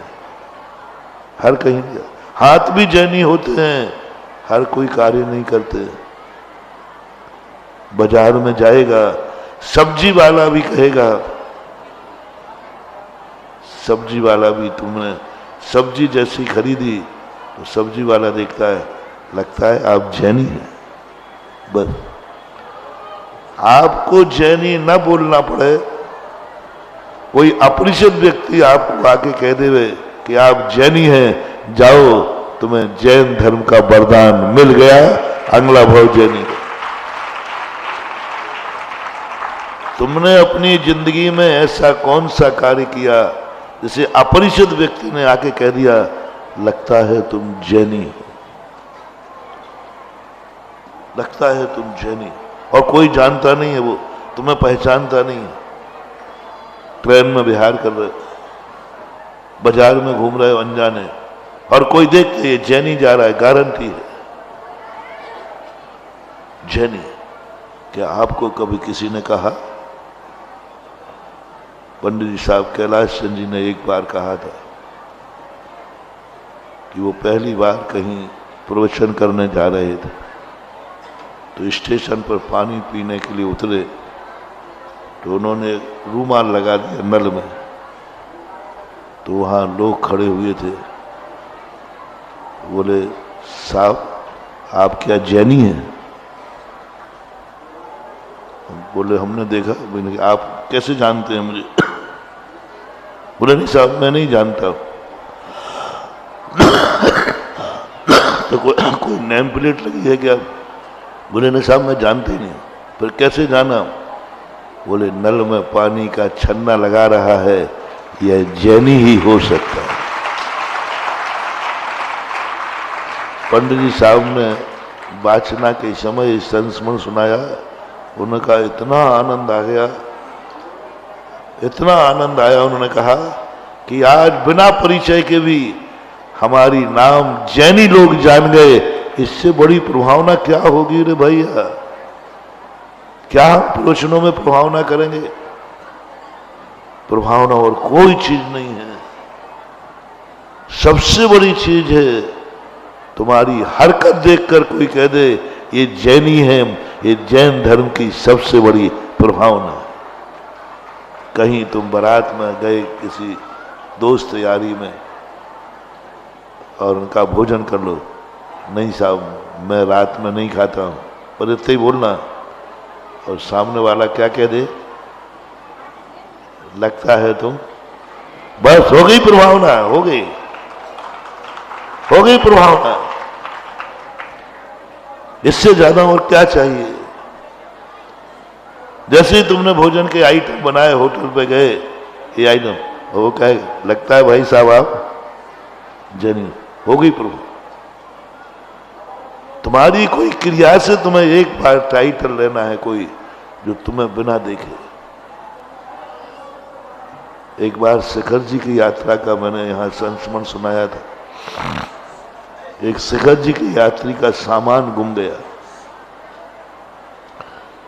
हर कहीं। हाथ भी जैनी होते हैं, हर कोई कार्य नहीं करते। बाजार में जाएगा, सब्जी वाला भी कहेगा, सब्जी वाला भी, तुमने सब्जी जैसी खरीदी तो सब्जी वाला देखता है, लगता है आप जैनी हैं। बस आपको जैनी न बोलना पड़े, कोई अपरिचित व्यक्ति आपको आके कह देवे कि आप जैनी हैं, जाओ तुम्हें जैन धर्म का वरदान मिल गया, अगला भाव जैनी। तुमने अपनी जिंदगी में ऐसा कौन सा कार्य किया जिसे अपरिचित व्यक्ति ने आके कह दिया, लगता है तुम जैनी हो, लगता है तुम जैनी। और कोई जानता नहीं है, वो तुम्हें पहचानता नहीं है। ट्रेन में विहार कर रहे, बाजार में घूम रहे हो अनजाने, और कोई देखते ये जैनी जा रहा है, गारंटी है जैनी। क्या आपको कभी किसी ने कहा? पंडित जी साहब कैलाश चंद जी ने एक बार कहा था कि वो पहली बार कहीं प्रवचन करने जा रहे थे, तो स्टेशन पर पानी पीने के लिए उतरे, तो उन्होंने रूमाल लगा दिया नल में, तो वहाँ लोग खड़े हुए थे। बोले, साहब आप क्या जैनी हैं? बोले, हमने देखा। मैंने कहा, आप कैसे जानते हैं मुझे? बोले, नहीं साहब मैं नहीं जानता। तो कोई नेम प्लेट लगी है क्या? बोले, नहीं साहब मैं जानते ही नहीं। फिर कैसे जाना? बोले, नल में पानी का छन्ना लगा रहा है, यह जैनी ही हो सकता है। पंडित जी साहब ने वाचना के समय संस्मरण सुनाया। उन्होंने कहा, इतना आनंद आ गया, इतना आनंद आया। उन्होंने कहा कि आज बिना परिचय के भी हमारी नाम जैनी लोग जान गए, इससे बड़ी प्रभावना क्या होगी रे भैया? क्या हम प्रवचनों में प्रभावना करेंगे? प्रभावना और कोई चीज नहीं है। सबसे बड़ी चीज है तुम्हारी हरकत देखकर कोई कह दे ये जैनी है, ये जैन धर्म की सबसे बड़ी प्रभावना। कहीं तुम बारात में गए किसी दोस्त यारी में और उनका भोजन कर लो, नहीं साहब मैं रात में नहीं खाता हूँ, और इतना ही बोलना, और सामने वाला क्या कह दे, लगता है तुम, बस हो गई प्रभावना, हो गई प्रभावना। इससे ज्यादा और क्या चाहिए? जैसे ही तुमने भोजन के आइटम बनाए, होटल पे गए, ये आइटम, वो क्या लगता है भाई साहब आप जैनी, हो गई प्रभु। तुम्हारी कोई क्रिया से तुम्हें एक बार टाइटल लेना है, कोई जो तुम्हें बिना देखे। एक बार शिखर जी की यात्रा का मैंने यहाँ संस्मरण सुनाया था। एक शिखर जी की यात्री का सामान गुम गया,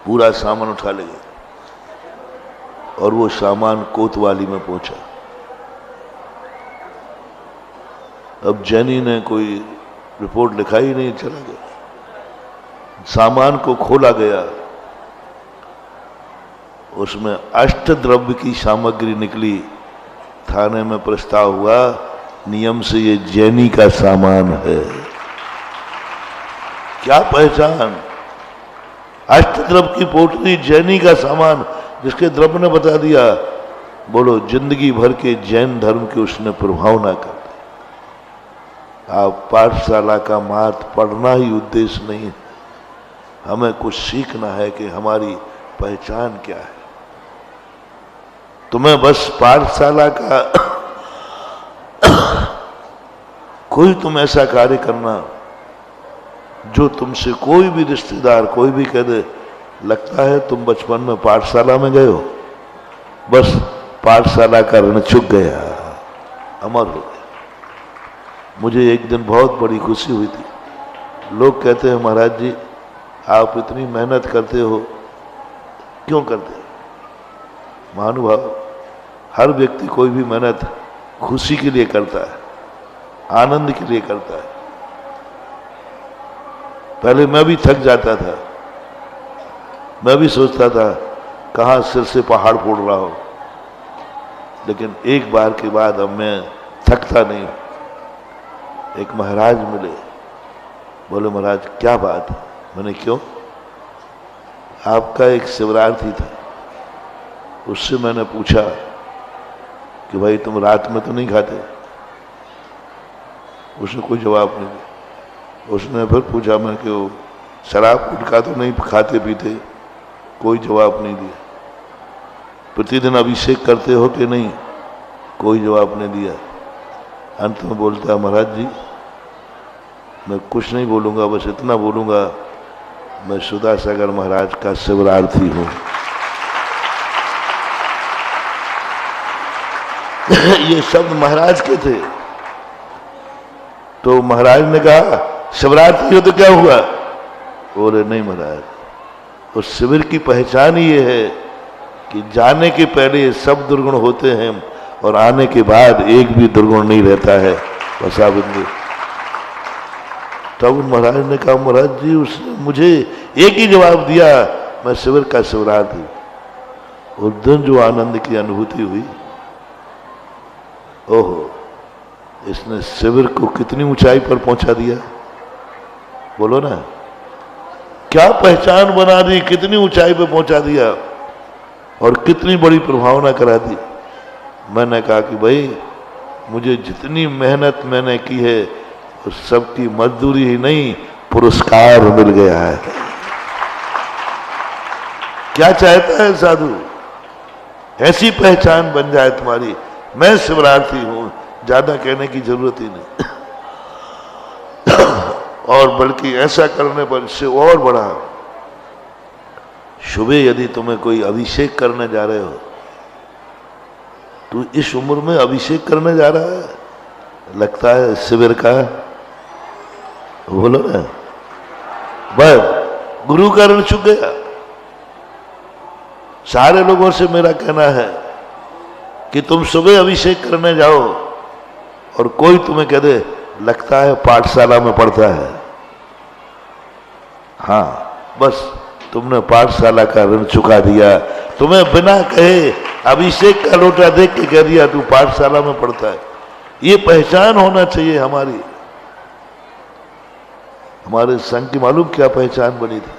पूरा सामान उठा ले गए और वो सामान कोतवाली में पहुंचा। अब जैनी ने कोई रिपोर्ट लिखाई नहीं, चला गया। सामान को खोला गया, उसमें अष्टद्रव्य की सामग्री निकली। थाने में प्रस्ताव हुआ, नियम से ये जैनी का सामान है। क्या पहचान? अष्टद्रव्य की पोटली, जैनी का सामान, जिसके द्रव्य ने बता दिया। बोलो, जिंदगी भर के जैन धर्म के उसने प्रभाव ना कर। आप पाठशाला का मात्र पढ़ना ही उद्देश्य नहीं है, हमें कुछ सीखना है कि हमारी पहचान क्या है। तुम्हें बस पाठशाला का कोई तुम ऐसा कार्य करना जो तुमसे कोई भी रिश्तेदार, कोई भी कह दे, लगता है तुम बचपन में पाठशाला में गए हो, बस पाठशाला का ऋण चुक गया, अमर हो गया। मुझे एक दिन बहुत बड़ी खुशी हुई थी। लोग कहते हैं, महाराज जी आप इतनी मेहनत करते हो, क्यों करते हो? महानुभाव, हर व्यक्ति कोई भी मेहनत खुशी के लिए करता है, आनंद के लिए करता है। पहले मैं भी थक जाता था, मैं भी सोचता था कहाँ सिर से पहाड़ फोड़ रहा हो, लेकिन एक बार के बाद अब मैं थकता नहीं। एक महाराज मिले, बोले महाराज क्या बात है? मैंने क्यों? आपका एक शिवरार्थी था, उससे मैंने पूछा कि भाई तुम रात में तो नहीं खाते? उसने कोई जवाब नहीं दिया। उसने फिर पूछा, मैं कि वो शराब गुटखा तो नहीं खाते पीते? कोई जवाब नहीं दिया। प्रतिदिन अभिषेक करते हो कि नहीं? कोई जवाब नहीं दिया। अंत में बोलता, महाराज जी मैं कुछ नहीं बोलूंगा, बस इतना बोलूंगा, मैं सुधासागर महाराज का शिवरार्थी हूं। ये शब्द महाराज के थे। तो महाराज ने कहा, शिवरार्थी हो तो क्या हुआ? बोले नहीं महाराज, उस शिविर की पहचान ही ये है कि जाने के पहले सब दुर्गुण होते हैं और आने के बाद एक भी दुर्गुण नहीं रहता है। बस आप इतने। तब महाराज ने कहा, महाराज जी उसने मुझे एक ही जवाब दिया, मैं शिविर का शिवरार्थी। उस दिन जो आनंद की अनुभूति हुई, ओहो, इसने शिविर को कितनी ऊंचाई पर पहुंचा दिया। बोलो ना, क्या पहचान बना दी, कितनी ऊंचाई पर पहुंचा दिया और कितनी बड़ी प्रभावना करा दी। मैंने कहा कि भाई मुझे जितनी मेहनत मैंने की है उस सब की मजदूरी ही नहीं, पुरस्कार मिल गया है। क्या चाहता है साधु? ऐसी पहचान बन जाए तुम्हारी, मैं शिवरार्थी हूं, ज्यादा कहने की जरूरत ही नहीं। और बल्कि ऐसा करने पर इससे और बड़ा, सुबह यदि तुम्हें कोई अभिषेक करने जा रहे हो, तो इस उम्र में अभिषेक करने जा रहा है, लगता है शिविर का, बोलो ना, बस गुरु का ऋण चुक गया। सारे लोगों से मेरा कहना है कि तुम सुबह अभिषेक करने जाओ और कोई तुम्हें कह दे, लगता है पाठशाला में पढ़ता है, हाँ बस तुमने पाठशाला का ऋण चुका दिया। तुम्हें बिना कहे अभिषेक का लोटा देख के कह दिया तू पाठशाला में पढ़ता है। ये पहचान होना चाहिए हमारी। हमारे संघ की मालूम क्या पहचान बनी थी?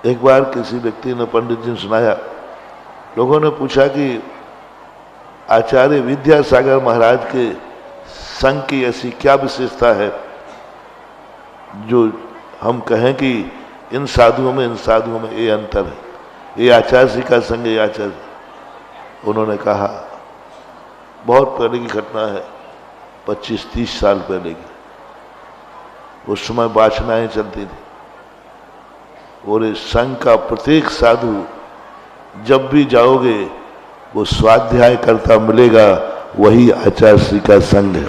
एक बार किसी व्यक्ति ने पंडित जी ने सुनाया, लोगों ने पूछा कि आचार्य विद्यासागर महाराज के संघ की ऐसी क्या विशेषता है जो हम कहें कि इन साधुओं में ये अंतर है, ये आचार्य जी का संघ, ये आचार्य। उन्होंने कहा, बहुत पहले की घटना है, 25-30 साल पहले की। उस समय वासनाएं चलती थी। और इस संघ का प्रत्येक साधु जब भी जाओगे वो स्वाध्याय करता मिलेगा, वही आचार्य श्री का संग है।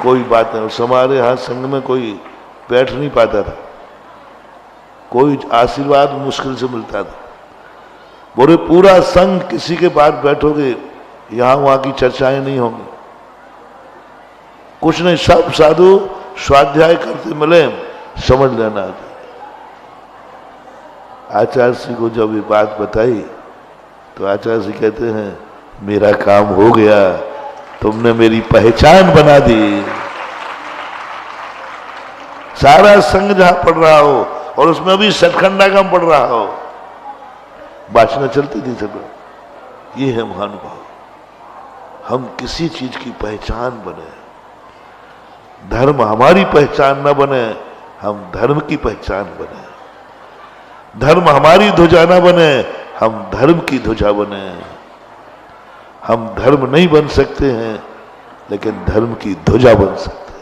कोई बात नहीं, हमारे यहाँ संग में कोई बैठ नहीं पाता था, कोई आशीर्वाद मुश्किल से मिलता था। बोले पूरा संग किसी के पास बैठोगे, यहां वहां की चर्चाएं नहीं होंगी, कुछ नहीं, सब साधु स्वाध्याय करते मिले, समझ लेना। आचार्य श्री को जब ये बात बताई तो आचार्य श्री कहते हैं मेरा काम हो गया, तुमने मेरी पहचान बना दी। सारा संग जहां पढ़ रहा हो और उसमें भी सचखंडागम पढ़ रहा हो, वासना चलती थी सब। ये है महानुभाव। हम किसी चीज की पहचान बने, धर्म हमारी पहचान न बने, हम धर्म की पहचान बने। धर्म हमारी ध्वजा न बने, हम धर्म की ध्वजा बने। हम धर्म नहीं बन सकते हैं, लेकिन धर्म की ध्वजा बन सकते हैं।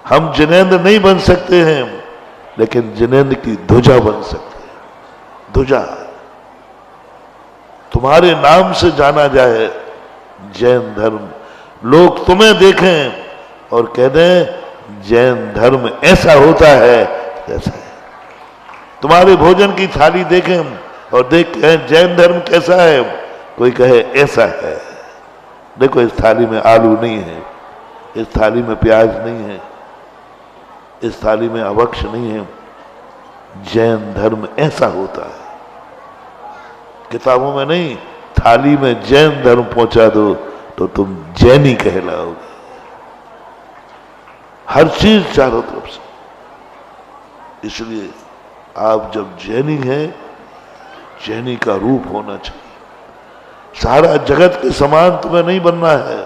हम जिनेंद्र नहीं बन सकते हैं, लेकिन जिनेंद्र की ध्वजा बन सकते हैं। ध्वजा तुम्हारे नाम से जाना जाए, जैन धर्म, लोग तुम्हें देखें और कह दें जैन धर्म ऐसा होता है जैसा है। तुम्हारे भोजन की थाली देखें और देख कहें जैन धर्म कैसा है, कोई कहे ऐसा है। देखो इस थाली में आलू नहीं है, इस थाली में प्याज नहीं है, इस थाली में अवक्ष नहीं है। जैन धर्म ऐसा होता है। किताबों में नहीं, थाली में जैन धर्म पहुंचा दो तो तुम जैनी कहलाओगे। हर चीज चारों तरफ से। इसलिए आप जब जैनी हैं, जैनी का रूप होना चाहिए। सारा जगत के समान तुम्हें नहीं बनना है,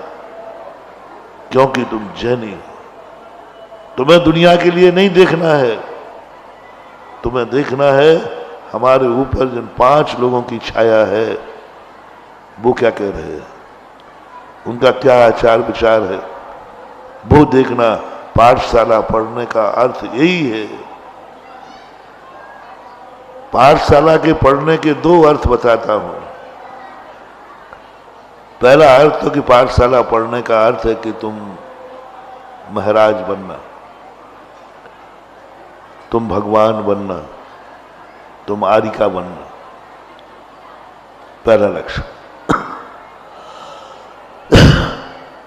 क्योंकि तुम जैनी हो। तुम्हें दुनिया के लिए नहीं देखना है, तुम्हें देखना है हमारे ऊपर जिन 5 लोगों की छाया है, वो क्या कह रहे हैं, उनका क्या आचार विचार है, वो देखना। पाठशाला पढ़ने का अर्थ यही है। पाठशाला के पढ़ने के 2 अर्थ बताता हूं। पहला अर्थ तो कि पाठशाला पढ़ने का अर्थ है कि तुम महाराज बनना, तुम भगवान बनना, तुम आरिका बनना, पहला लक्ष्य।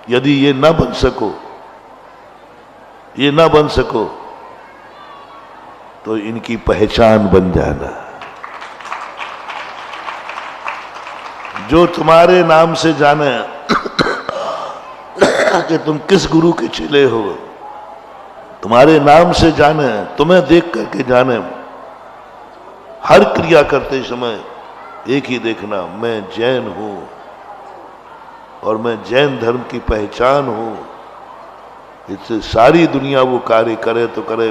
यदि ये ना बन सको, ये ना बन सको, तो इनकी पहचान बन जाना। जो तुम्हारे नाम से जाने कि तुम किस गुरु के चेले हो, तुम्हारे नाम से जाने, तुम्हें देख करके जाने, हर क्रिया करते समय एक ही देखना, मैं जैन हूं और मैं जैन धर्म की पहचान हूं। इससे सारी दुनिया वो कार्य करे तो करे,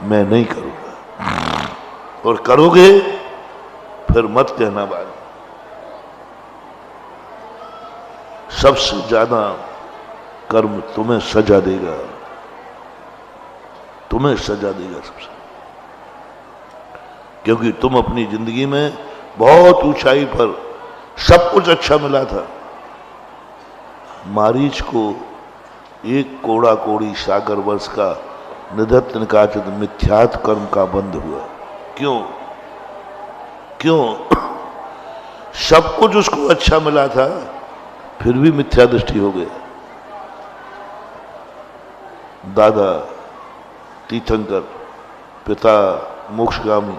मैं नहीं करूंगा। और करोगे फिर मत कहना बात। सबसे ज्यादा कर्म तुम्हें सजा देगा, तुम्हें सजा देगा सबसे, क्योंकि तुम अपनी जिंदगी में बहुत ऊंचाई पर सब कुछ अच्छा मिला था। मारीच को 1 कोड़ा कोड़ी सागर वर्ष का निधत्त निकाचित मिथ्यात कर्म का बंध हुआ। क्यों? क्यों? सब कुछ उसको अच्छा मिला था, फिर भी मिथ्या दृष्टि हो गई। दादा तीर्थंकर, पिता मोक्षगामी,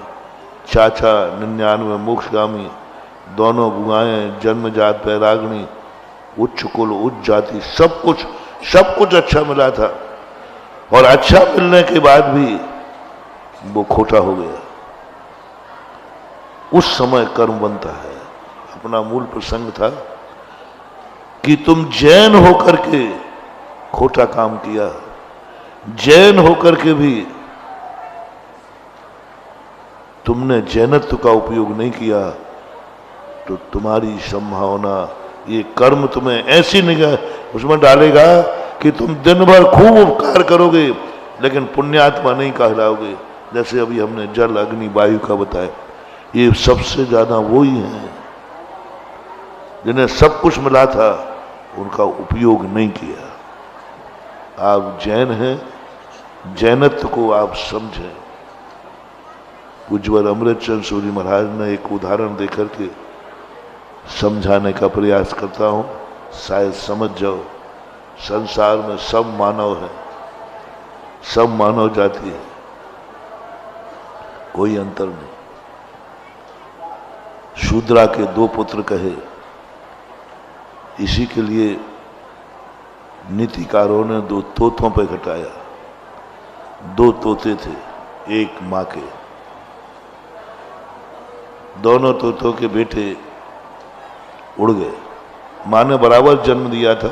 चाचा 99 मोक्षगामी, दोनों बुआएं जन्मजात बैरागणी, उच्च कुल उच्च जाति, सब कुछ अच्छा मिला था। और अच्छा मिलने के बाद भी वो खोटा हो गया। उस समय कर्म बनता है। अपना मूल प्रसंग था कि तुम जैन होकर के खोटा काम किया, जैन होकर के भी तुमने जैनत्व का उपयोग नहीं किया, तो तुम्हारी संभावना, ये कर्म तुम्हें ऐसी निगाह उसमें डालेगा कि तुम दिन भर खूब उपकार करोगे, लेकिन पुण्यात्मा नहीं कहलाओगे। जैसे अभी हमने जल अग्नि वायु का बताया, ये सबसे ज्यादा वो ही हैं जिन्हें सब कुछ मिला था, उनका उपयोग नहीं किया। आप जैन हैं, जैनत्व को आप समझें। पूज्यवर अमृतचंद सूरी महाराज ने एक उदाहरण देकर के समझाने का प्रयास करता हूं, शायद समझ जाओ। संसार में सब मानव है, सब मानव जाति है, कोई अंतर नहीं। शूद्रा के 2 पुत्र कहे, इसी के लिए नीतिकारों ने 2 तोतों पे घटाया। 2 तोते थे, एक मां के। दोनों तोतों के बेटे उड़ गए। मां ने बराबर जन्म दिया था,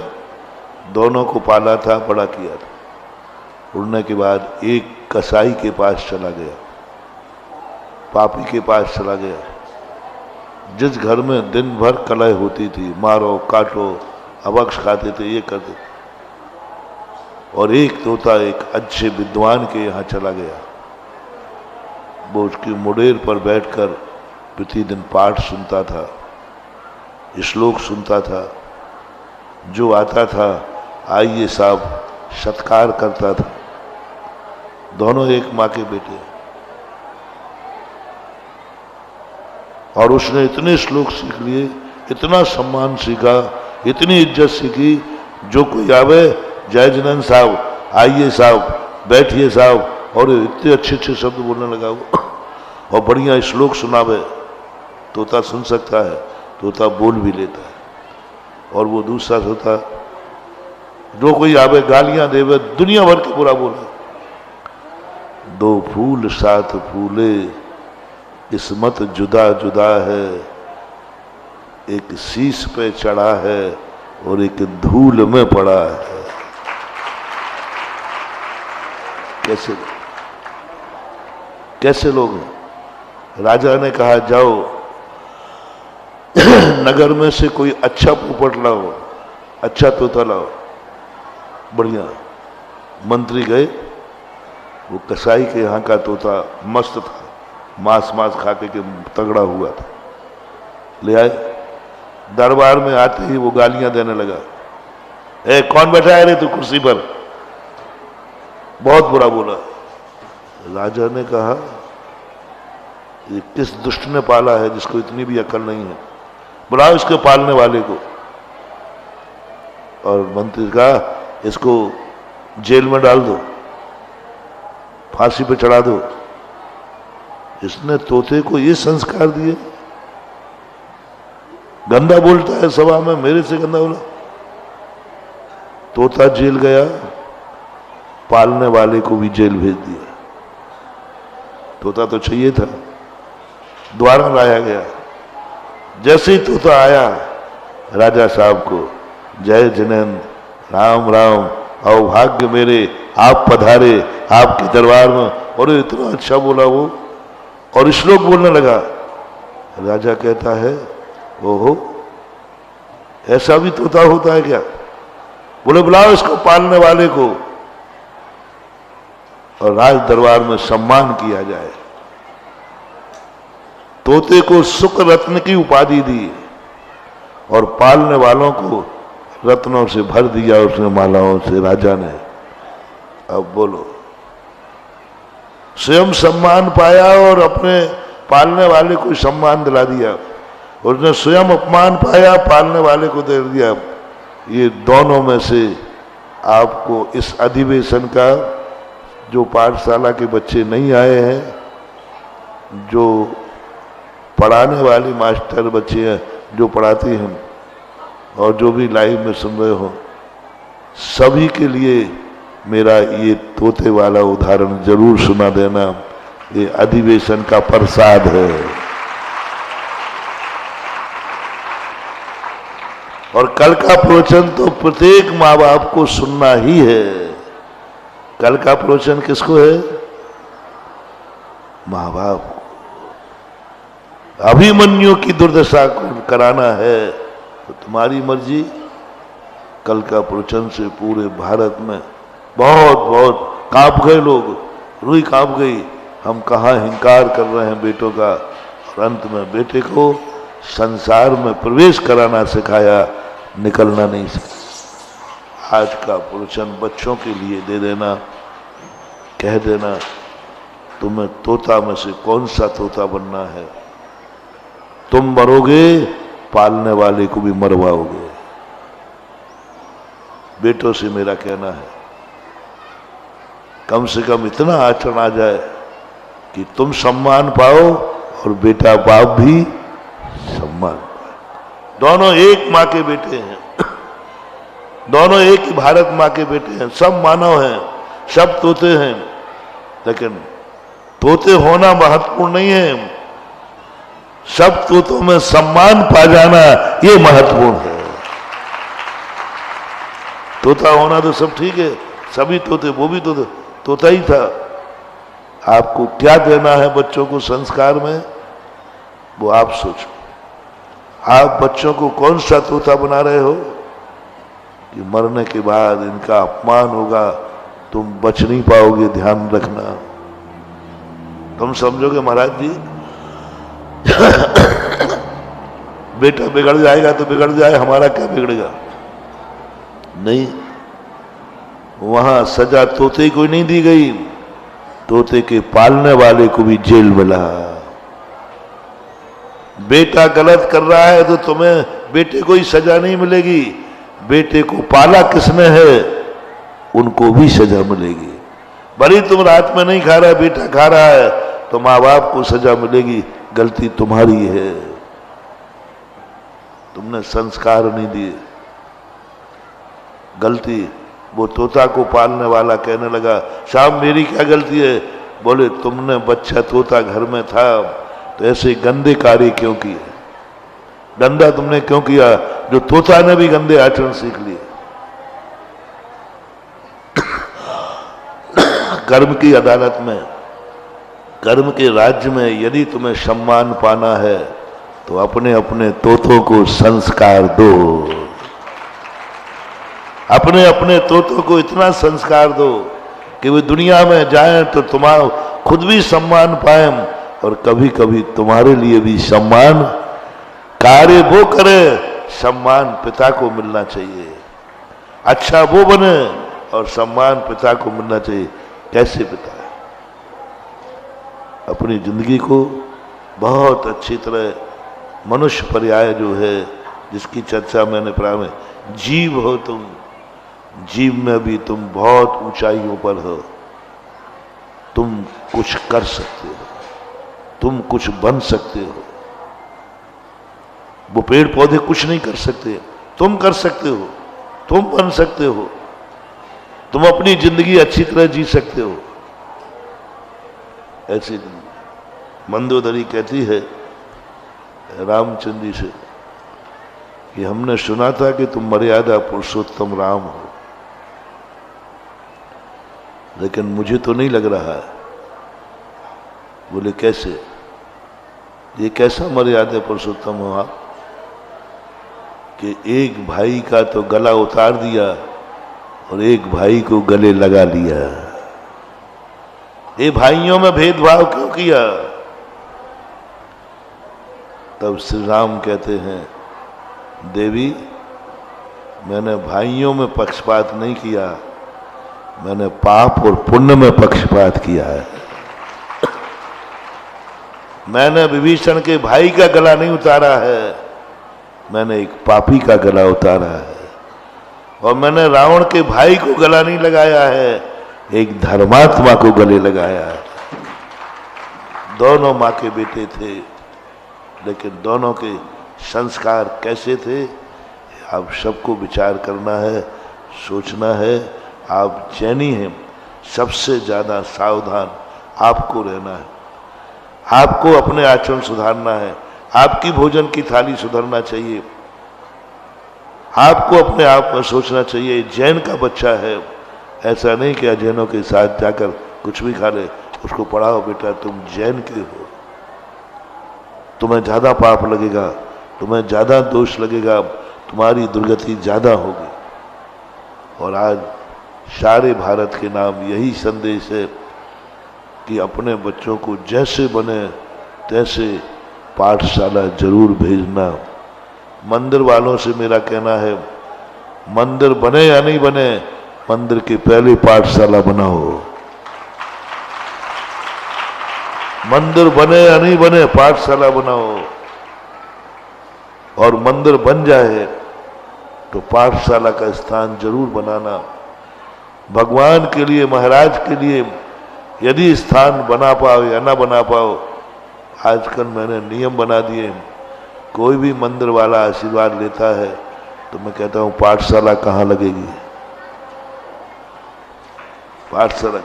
दोनों को पाला था, बड़ा किया था। उड़ने के बाद एक कसाई के पास चला गया, पापी के पास चला गया, जिस घर में दिन भर कलह होती थी, मारो काटो, अबक्ष खाते थे, ये करते थे। और एक तोता एक अच्छे विद्वान के यहाँ चला गया। वो उसकी मुडेर पर बैठकर प्रतिदिन पाठ सुनता था, श्लोक सुनता था। जो आता था, आइए साहब, सत्कार करता था। दोनों एक माँ के बेटे। और उसने इतने श्लोक सीख लिए, इतना सम्मान सीखा, इतनी इज्जत सीखी, जो कोई आवे, जय जिनेंद्र साहब, आइए साहब, बैठिए साहब, और इतने अच्छे अच्छे शब्द बोलने लगा वो। और बढ़िया श्लोक सुनावे। तोता सुन सकता है, तोता बोल भी लेता है। और वो दूसरा तोता, जो कोई आवे गालियां देवे, दुनिया भर के बुरा बोले। 2 फूल साथ फूले, किस्मत जुदा जुदा है, एक शीश पे चढ़ा है और एक धूल में पड़ा है। कैसे लोग हैं। राजा ने कहा, जाओ नगर में से कोई अच्छा पोपट लाओ, अच्छा तोता लाओ, बढ़िया। मंत्री गए, वो कसाई के यहाँ का तोता मस्त था, मांस खा के तगड़ा हुआ था, ले आए। दरबार में आते ही वो गालियां देने लगा, ए कौन बैठा है रे तू कुर्सी पर, बहुत बुरा बोला। राजा ने कहा, ये किस दुष्ट ने पाला है जिसको इतनी भी अकल नहीं है, बुलाओ इसके पालने वाले को। और मंत्री कहा, इसको जेल में डाल दो, फांसी पे चढ़ा दो। इसने तोते को ये संस्कार दिए, गंदा बोलता है सभा में, मेरे से गंदा बोला। तोता जेल गया, पालने वाले को भी जेल भेज दिया। तोता तो चाहिए था, द्वारा लाया गया। जैसे ही तोता आया, राजा साहब को, जय जिनेंद्र, राम राम, आओ भाग्य मेरे, आप पधारे आपके दरबार में। और इतना अच्छा बोला वो, और श्लोक बोलने लगा। राजा कहता है, ओहो, ऐसा भी तोता होता है क्या? बोले बुलाओ इसको पालने वाले को, और राज दरबार में सम्मान किया जाए। तोते को सुख रत्न की उपाधि दी और पालने वालों को रत्नों से भर दिया, उसने मालाओं से, राजा ने। अब बोलो, स्वयं सम्मान पाया और अपने पालने वाले को सम्मान दिला दिया। उसने स्वयं अपमान पाया, पालने वाले को दे दिया। ये दोनों में से आपको इस अधिवेशन का, जो पाठशाला के बच्चे नहीं आए हैं, जो पढ़ाने वाली मास्टर बच्चे हैं जो पढ़ाती हैं, और जो भी लाइव में सुन रहे हो, सभी के लिए मेरा ये तोते वाला उदाहरण जरूर सुना देना। ये अधिवेशन का प्रसाद है। और कल का प्रवचन तो प्रत्येक माँ बाप को सुनना ही है। कल का प्रवचन किसको है? माँ बाप को। अभिमन्यु की दुर्दशा को कराना है तो तुम्हारी मर्जी। कल का प्रवचन से पूरे भारत में बहुत बहुत कांप गए लोग, रूई कांप गई। हम कहाँ हिंकार कर रहे हैं बेटों का, और अंत में बेटे को संसार में प्रवेश कराना सिखाया, निकलना नहीं सिखाया। आज का प्रवचन बच्चों के लिए दे देना, कह देना तुम्हें तोता में से कौन सा तोता बनना है। तुम मरोगे, पालने वाले को भी मरवाओगे। बेटों से मेरा कहना है, कम से कम इतना आचरण आ जाए कि तुम सम्मान पाओ और बेटा बाप भी सम्मान पाए। दोनों एक माँ के बेटे हैं, दोनों एक ही भारत माँ के बेटे हैं, सब मानव हैं, सब तोते हैं, लेकिन तोते होना महत्वपूर्ण नहीं है, सब तोतों में सम्मान पा जाना ये महत्वपूर्ण है। तोता होना तो सब ठीक है, सभी तोते, वो भी तोता ही था। आपको क्या देना है बच्चों को संस्कार में, वो आप सोचो। आप बच्चों को कौन सा तोता बना रहे हो कि मरने के बाद इनका अपमान होगा, तुम बच नहीं पाओगे। ध्यान रखना, तुम समझोगे महाराज जी बेटा बिगड़ जाएगा तो बिगड़ जाए, हमारा क्या बिगड़ेगा। नहीं, वहां सजा तोते को नहीं दी गई, तोते के पालने वाले को भी जेल मिला। बेटा गलत कर रहा है तो तुम्हें बेटे को ही सजा नहीं मिलेगी, बेटे को पाला किसने है उनको भी सजा मिलेगी। भले तुम रात में नहीं खा रहा, बेटा खा रहा है तो माँ बाप को सजा मिलेगी, गलती तुम्हारी है, तुमने संस्कार नहीं दिए। गलती वो तोता को पालने वाला कहने लगा, साहब मेरी क्या गलती है। बोले तुमने बच्चा तोता घर में था तो ऐसे गंदे कार्य क्यों किए, गंदा तुमने क्यों किया, जो तोता ने भी गंदे आचरण सीख लिए। कर्म की अदालत में, कर्म के राज्य में यदि तुम्हें सम्मान पाना है तो अपने अपने तोतों को संस्कार दो, अपने अपने तोतों को इतना संस्कार दो कि वे दुनिया में जाएं तो तुम्हारा खुद भी सम्मान पाए और कभी कभी तुम्हारे लिए भी सम्मान कार्य वो करे, सम्मान पिता को मिलना चाहिए, अच्छा वो बने और सम्मान पिता को मिलना चाहिए। कैसे पिता है? अपनी जिंदगी को बहुत अच्छी तरह मनुष्य पर्याय जो है जिसकी चर्चा मैंने प्रारंभ में, जीव हो तुम, जीव में भी तुम बहुत ऊंचाइयों पर हो, तुम कुछ कर सकते हो, तुम कुछ बन सकते हो। वो पेड़ पौधे कुछ नहीं कर सकते, तुम कर सकते हो, तुम बन सकते हो, तुम अपनी जिंदगी अच्छी तरह जी सकते हो। ऐसी मंदोदरी कहती है रामचंद्र जी से कि हमने सुना था कि तुम मर्यादा पुरुषोत्तम राम हो, लेकिन मुझे तो नहीं लग रहा है। बोले कैसे, ये कैसा मर्यादा पुरुषोत्तम हो आप कि एक भाई का तो गला उतार दिया और एक भाई को गले लगा लिया। ये भाइयों में भेदभाव क्यों किया? तब श्री राम कहते हैं, देवी मैंने भाइयों में पक्षपात नहीं किया, मैंने पाप और पुण्य में पक्षपात किया है। मैंने विभीषण के भाई का गला नहीं उतारा है, मैंने एक पापी का गला उतारा है। और मैंने रावण के भाई को गला नहीं लगाया है, एक धर्मात्मा को गले लगाया है। दोनों माँ के बेटे थे, लेकिन दोनों के संस्कार कैसे थे आप सबको विचार करना है, सोचना है। आप जैनी हैं, सबसे ज्यादा सावधान आपको रहना है, आपको अपने आचरण सुधारना है, आपकी भोजन की थाली सुधरना चाहिए, आपको अपने आप में सोचना चाहिए। जैन का बच्चा है, ऐसा नहीं कि अजैनों के साथ जाकर कुछ भी खा ले, उसको पढ़ाओ बेटा तुम जैन के हो, तुम्हें ज्यादा पाप लगेगा, तुम्हें ज्यादा दोष लगेगा, तुम्हारी दुर्गति ज्यादा होगी। और आज सारे भारत के नाम यही संदेश है कि अपने बच्चों को जैसे बने तैसे पाठशाला जरूर भेजना। मंदिर वालों से मेरा कहना है, मंदिर बने या नहीं बने, मंदिर के पहले पाठशाला बनाओ। मंदिर बने या नहीं बने, पाठशाला बनाओ। और मंदिर बन जाए तो पाठशाला का स्थान जरूर बनाना। भगवान के लिए, महाराज के लिए यदि स्थान बना पाओ या ना बना पाओ, आजकल मैंने नियम बना दिए, कोई भी मंदिर वाला आशीर्वाद लेता है तो मैं कहता हूं पाठशाला कहाँ लगेगी, पाठशाला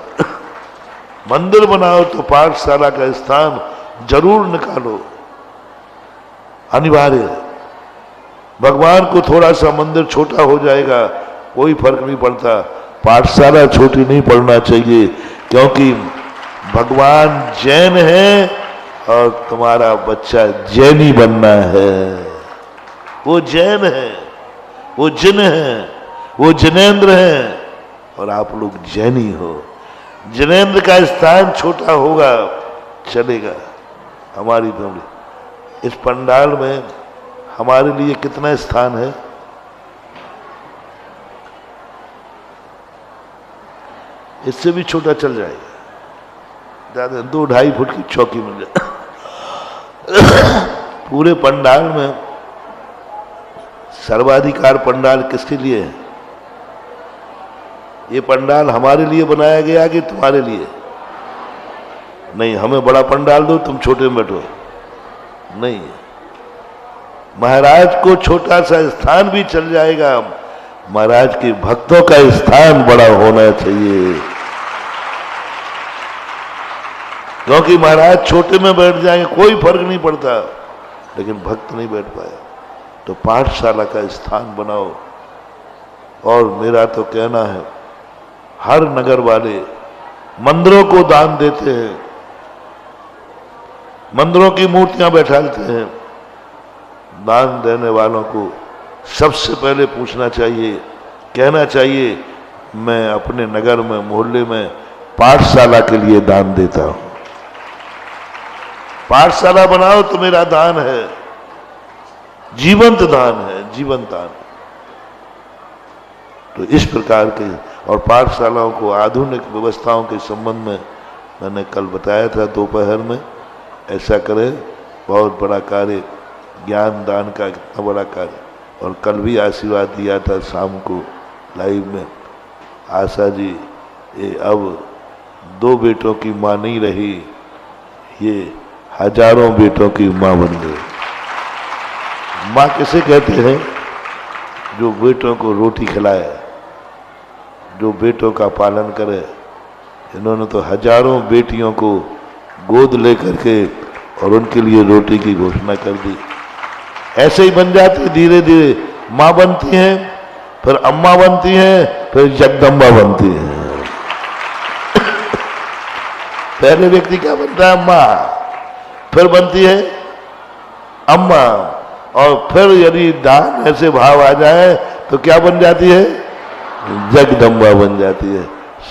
मंदिर बनाओ तो पाठशाला का स्थान जरूर निकालो, अनिवार्य है। भगवान को थोड़ा सा मंदिर छोटा हो जाएगा, कोई फर्क नहीं पड़ता, पाठशाला छोटी नहीं पड़ना चाहिए, क्योंकि भगवान जैन है और तुम्हारा बच्चा जैनी बनना है। वो जैन है, वो जिन है, वो जिनेंद्र है और आप लोग जैनी हो। जिनेंद्र का स्थान छोटा होगा चलेगा। हमारी फैमिली, इस पंडाल में हमारे लिए कितना स्थान है? इससे भी छोटा चल जाएगा, ज्यादा 2-2.5 फुट की चौकी मिल जाए। पूरे पंडाल में सर्वाधिकार पंडाल किसके लिए है? ये पंडाल हमारे लिए बनाया गया कि तुम्हारे लिए? नहीं, हमें बड़ा पंडाल दो, तुम छोटे में बैठो, नहीं। महाराज को छोटा सा स्थान भी चल जाएगा, महाराज के भक्तों का स्थान बड़ा होना चाहिए, क्योंकि महाराज छोटे में बैठ जाएंगे कोई फर्क नहीं पड़ता, लेकिन भक्त नहीं बैठ पाया। तो पाठशाला का स्थान बनाओ। और मेरा तो कहना है, हर नगर वाले मंदिरों को दान देते हैं, मंदिरों की मूर्तियां बैठाते हैं। दान देने वालों को सबसे पहले पूछना चाहिए, कहना चाहिए, मैं अपने नगर में, मोहल्ले में पाठशाला के लिए दान देता हूं। पाठशाला बनाओ तो मेरा दान है, जीवंत दान है, जीवंत दान। तो इस प्रकार के, और पाठशालाओं को आधुनिक व्यवस्थाओं के संबंध में मैंने कल बताया था दोपहर में, ऐसा करें, बहुत बड़ा कार्य, ज्ञान दान का कितना बड़ा कार्य। और कल भी आशीर्वाद दिया था शाम को लाइव में, आशा जी ये अब 2 बेटों की मां नहीं रही, ये हजारों बेटों की मां बन गई। मां किसे कहते हैं? जो बेटों को रोटी खिलाए, जो बेटों का पालन करे। इन्होंने तो हजारों बेटियों को गोद लेकर के और उनके लिए रोटी की घोषणा कर दी। ऐसे ही बन जाती, धीरे धीरे मां बनती हैं, फिर अम्मा बनती हैं, फिर जगदम्बा बनती हैं। पहले व्यक्ति क्या बनता है? मां, फिर बनती है अम्मा, और फिर यदि दान ऐसे भाव आ जाए तो क्या बन जाती है? जगदम्बा बन जाती है।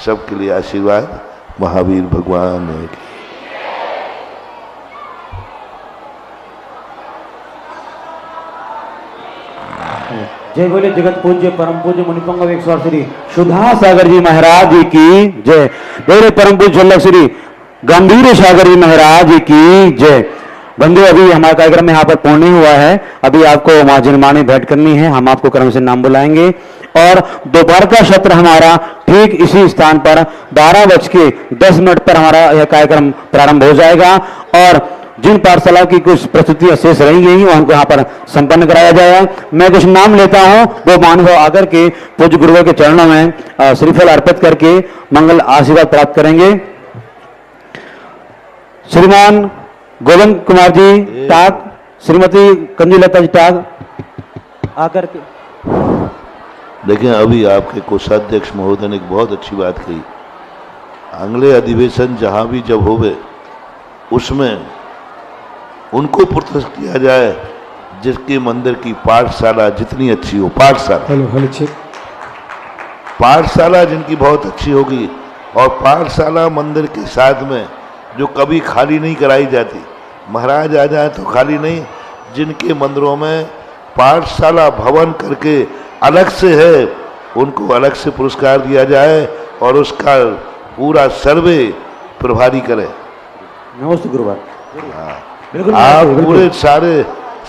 सबके लिए आशीर्वाद महावीर भगवान है। जय बोले जगत पूज्य परम पूज्य मुनिपंगव 108 श्री सुधा सागर जी महाराज जी की जय। बोले परम पूज्य झल्लक श्री गंभीर सागर जी महाराज जी की जय। बंधु, अभी हमारा कार्यक्रम यहाँ पर पूर्ण हुआ है, अभी आपको मां जिनमानी भेंट करनी है, हम आपको क्रम से नाम बुलाएंगे और दोपहर का सत्र हमारा ठीक इसी स्थान पर 12:10 पर हमारा यह कार्यक्रम प्रारंभ हो जाएगा। और जिन पाठशाला की कुछ प्रस्तुतियां शेष रही गई उनको यहाँ पर संपन्न कराया जाएगा। मैं कुछ नाम लेता हूँ, वो मानव आकर के पूज्य गुरुदेव के चरणों में श्रीफल अर्पित करके मंगल आशीर्वाद प्राप्त करेंगे। श्रीमान गोविंद कुमार जी टाक, श्रीमती कंजुलता जी टाक आकर के। देखिए, अभी आपके कोषाध्यक्ष महोदय ने एक बहुत अच्छी बात कही। अगले अधिवेशन जहां भी जब होवे, उसमें उनको पुरस्कृत किया जाए जिसके मंदिर की पाठशाला जितनी अच्छी हो। पाठशाला जिनकी बहुत अच्छी होगी, और पाठशाला मंदिर के साथ में जो कभी खाली नहीं कराई जाती, महाराज आ जाए तो खाली नहीं, जिनके मंदिरों में पाठशाला भवन करके अलग से है उनको अलग से पुरस्कार दिया जाए और उसका पूरा सर्वे प्रभारी करे। नमस्ते गुरुवार। बिल्कुल आप बिल्कुल। पूरे सारे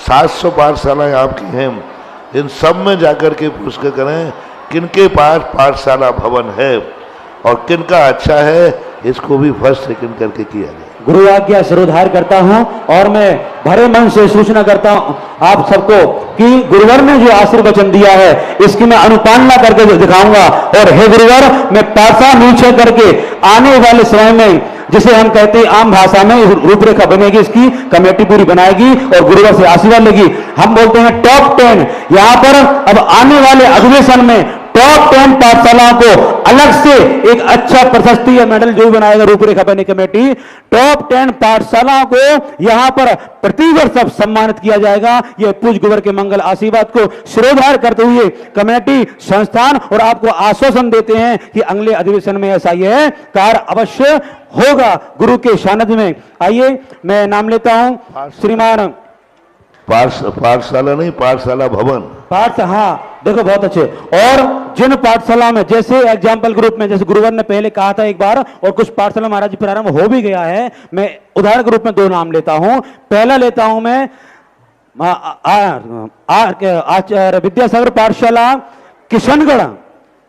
700 पाठशालाएं आपकी हैं, इन सब में जाकर के पुरस्कार करें किनके पास पाठशाला भवन है और किनका अच्छा है, इसको भी फर्स्ट सेकंड करके किया जाए। गुरु आज्ञा सिरोधार करता हूं और मैं भरे मन से सूचना करता हूं आप सबको कि गुरुवर ने जो आशीर्वचन दिया है इसकी मैं अनुपालना करके दिखाऊंगा। और हे गुरुवर, मैं पासा नीचे करके आने वाले समय में, जिसे हम कहते हैं आम भाषा में रूपरेखा बनेगी, इसकी कमेटी पूरी बनाएगी और गुरुवर से आशीर्वाद लेगी। हम बोलते हैं टॉप 10। यहां पर अब आने वाले अधिवेशन में टॉप 10 पाठशालाओं को अलग से एक अच्छा प्रशस्ति या मेडल जो भी बनाएगा रूपरेखा बनी कमेटी, टॉप 10 पाठशालाओं को यहां पर प्रतिवर्ष अब सम्मानित किया जाएगा। यह पूज्य गुरुवर के मंगल आशीर्वाद को शिरोधार करते हुए कमेटी, संस्थान और आपको आश्वासन देते हैं कि अगले अधिवेशन में ऐसा यह कार्य अवश्य होगा गुरु के सानिध्य में। आइए मैं नाम लेता हूं श्रीमान पाठशाला नहीं, पाठशाला भवन। हाँ देखो बहुत अच्छे। और जिन पाठशाला में जैसे एग्जाम्पल ग्रुप में, जैसे गुरुवर ने पहले कहा था एक बार, और कुछ पाठशाला महाराज जी प्रारंभ हो भी गया है, मैं उदाहरण के रूप में 2 नाम लेता हूं। पहला लेता हूं मैं आचार्य विद्यासागर पाठशाला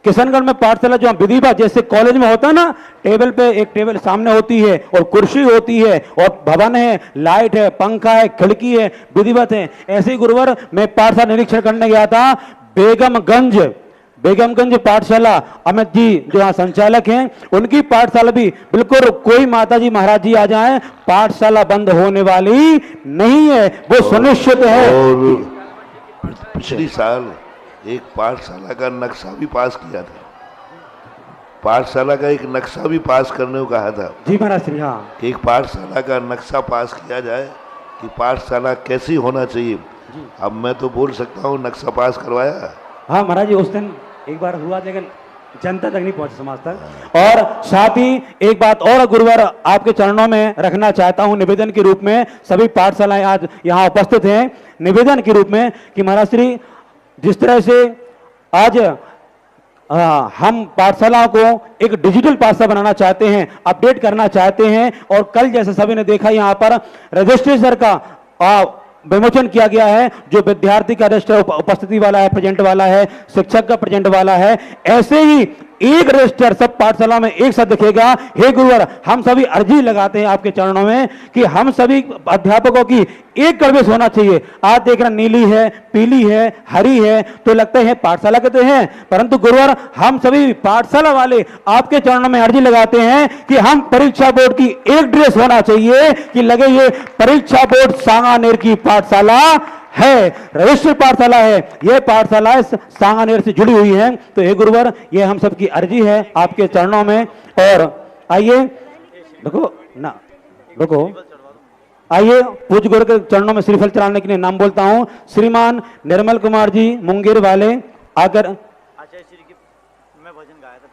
किशनगढ़ में पाठशाला जो विधिवत जैसे कॉलेज में होता है ना, टेबल पे एक टेबल सामने होती है और कुर्सी होती है और भवन है, लाइट है, पंखा है, खिड़की है, विधिवत है। ऐसे ही गुरुवर मैं पाठशाला निरीक्षण करने गया था बेगमगंज पाठशाला, अमित जी जो यहाँ संचालक हैं, उनकी पाठशाला भी बिल्कुल कोई माता जी महाराज जी आ जाए पाठशाला बंद होने वाली नहीं है, वो सुनिश्चित है। और पिछली साल एक पाठशाला का नक्शा भी पास किया था, पाठशाला का एक नक्शा भी पास करने को कहा था जी महाराज श्री। हाँ, कि एक पाठशाला का नक्शा पास किया जाए कि पाठशाला कैसी होना चाहिए। अब मैं तो बोल सकता हूँ नक्शा पास करवाया। हाँ महाराज जी, उस दिन एक बार हुआ लेकिन जनता तक नहीं पहुंचा, समाज तक। और साथ ही एक बात और गुरुवर आपके चरणों में रखना चाहता हूं निवेदन के रूप में, सभी पाठशालाएं आज यहाँ उपस्थित हैं, निवेदन के रूप में कि महाराज श्री जिस तरह से आज हम पाठशालाओं को एक डिजिटल पाठशाला बनाना चाहते हैं, अपडेट करना चाहते हैं, और कल जैसे सभी ने देखा यहाँ पर रजिस्ट्रेशन का विमोचन किया गया है, जो विद्यार्थी का रजिस्टर उपस्थिति वाला है, प्रेजेंट वाला है, शिक्षक का प्रेजेंट वाला है, ऐसे ही एक रजिस्टर सब पाठशाला में एक साथ दिखेगा। हे गुरुवर, हम सभी अर्जी लगाते हैं आपके चरणों में कि हम सभी अध्यापकों की एक प्रवेश होना चाहिए। आज देख रहे नीली है, पीली है, हरी है, तो लगता है पाठशाला के तो हैं, परंतु गुरुवर हम सभी पाठशाला वाले आपके चरणों में अर्जी लगाते हैं कि हम परीक्षा बोर्ड की एक ड्रेस होना चाहिए कि लगे ये परीक्षा बोर्ड सांगानेर की पाठशाला है, रजिस्टर पाठशाला है, यह पाठशाला सांगानेर से जुड़ी हुई है। तो हे गुरुवर, यह हम सबकी अर्जी है आपके चरणों में। और आइए देखो आइए पूज्य गुरु के चरणों में श्रीफल चढ़ाने के लिए नाम बोलता हूं। श्रीमान निर्मल कुमार जी मुंगेर वाले आकर,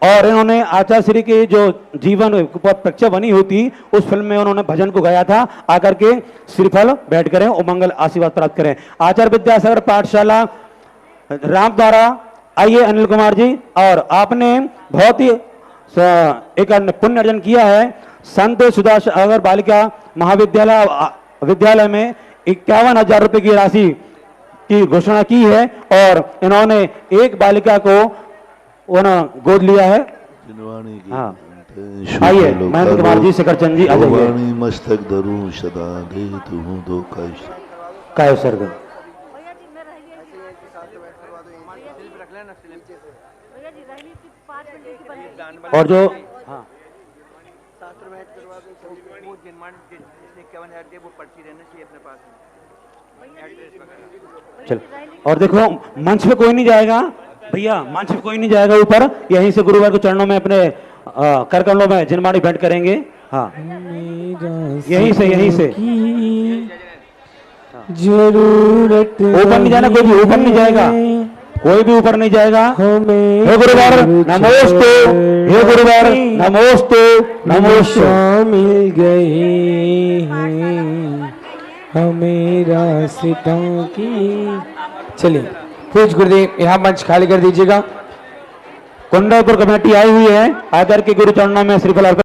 और इन्होंने आचार्य श्री की जो जीवन परीक्षा बनी हुई थी उस फिल्म में उन्होंने भजन को गाया था, आकर के श्रीफल बैठ करें और मंगल आशीर्वाद प्राप्त करें। आचार्य विद्यासागर पाठशाला रामद्वारा, आइए अनिल कुमार जी, और आपने बहुत ही एक पुण्य अर्जन किया है। संत सुधासागर बालिका विद्यालय में 51,000 रुपए की राशि की घोषणा की है और इन्होंने एक बालिका को गोद लिया है। हाँ, आइए महेंद्र कुमार जी, शेखर चंद जी आ जाइए। मस्तक धरूं सदा दे तू दो काय सर्ग। और जो हाँ चल, और देखो मंच पे कोई नहीं जाएगा भैया, मंच पे कोई नहीं जाएगा ऊपर, यहीं से गुरुवार को चरणों में अपने कर कमलों में जिनवाणी भेंट करेंगे। हाँ, यहीं से जरूरत ऊपर नहीं जाना, कोई भी ऊपर नहीं जाएगा। कोई भी ऊपर नहीं जाएगा। हमें हे गुरुवर नमोस्तु, हे गुरुवर नमोस्तु, नमोस्तु। मिल गए हैं हमें रास्ता की। चलिए पूज गुरुदेव, यहाँ मंच खाली कर दीजिएगा। कुंडापुर कमेटी आई हुई है, आदर के गुरु चरणों में श्रीफल अर्पण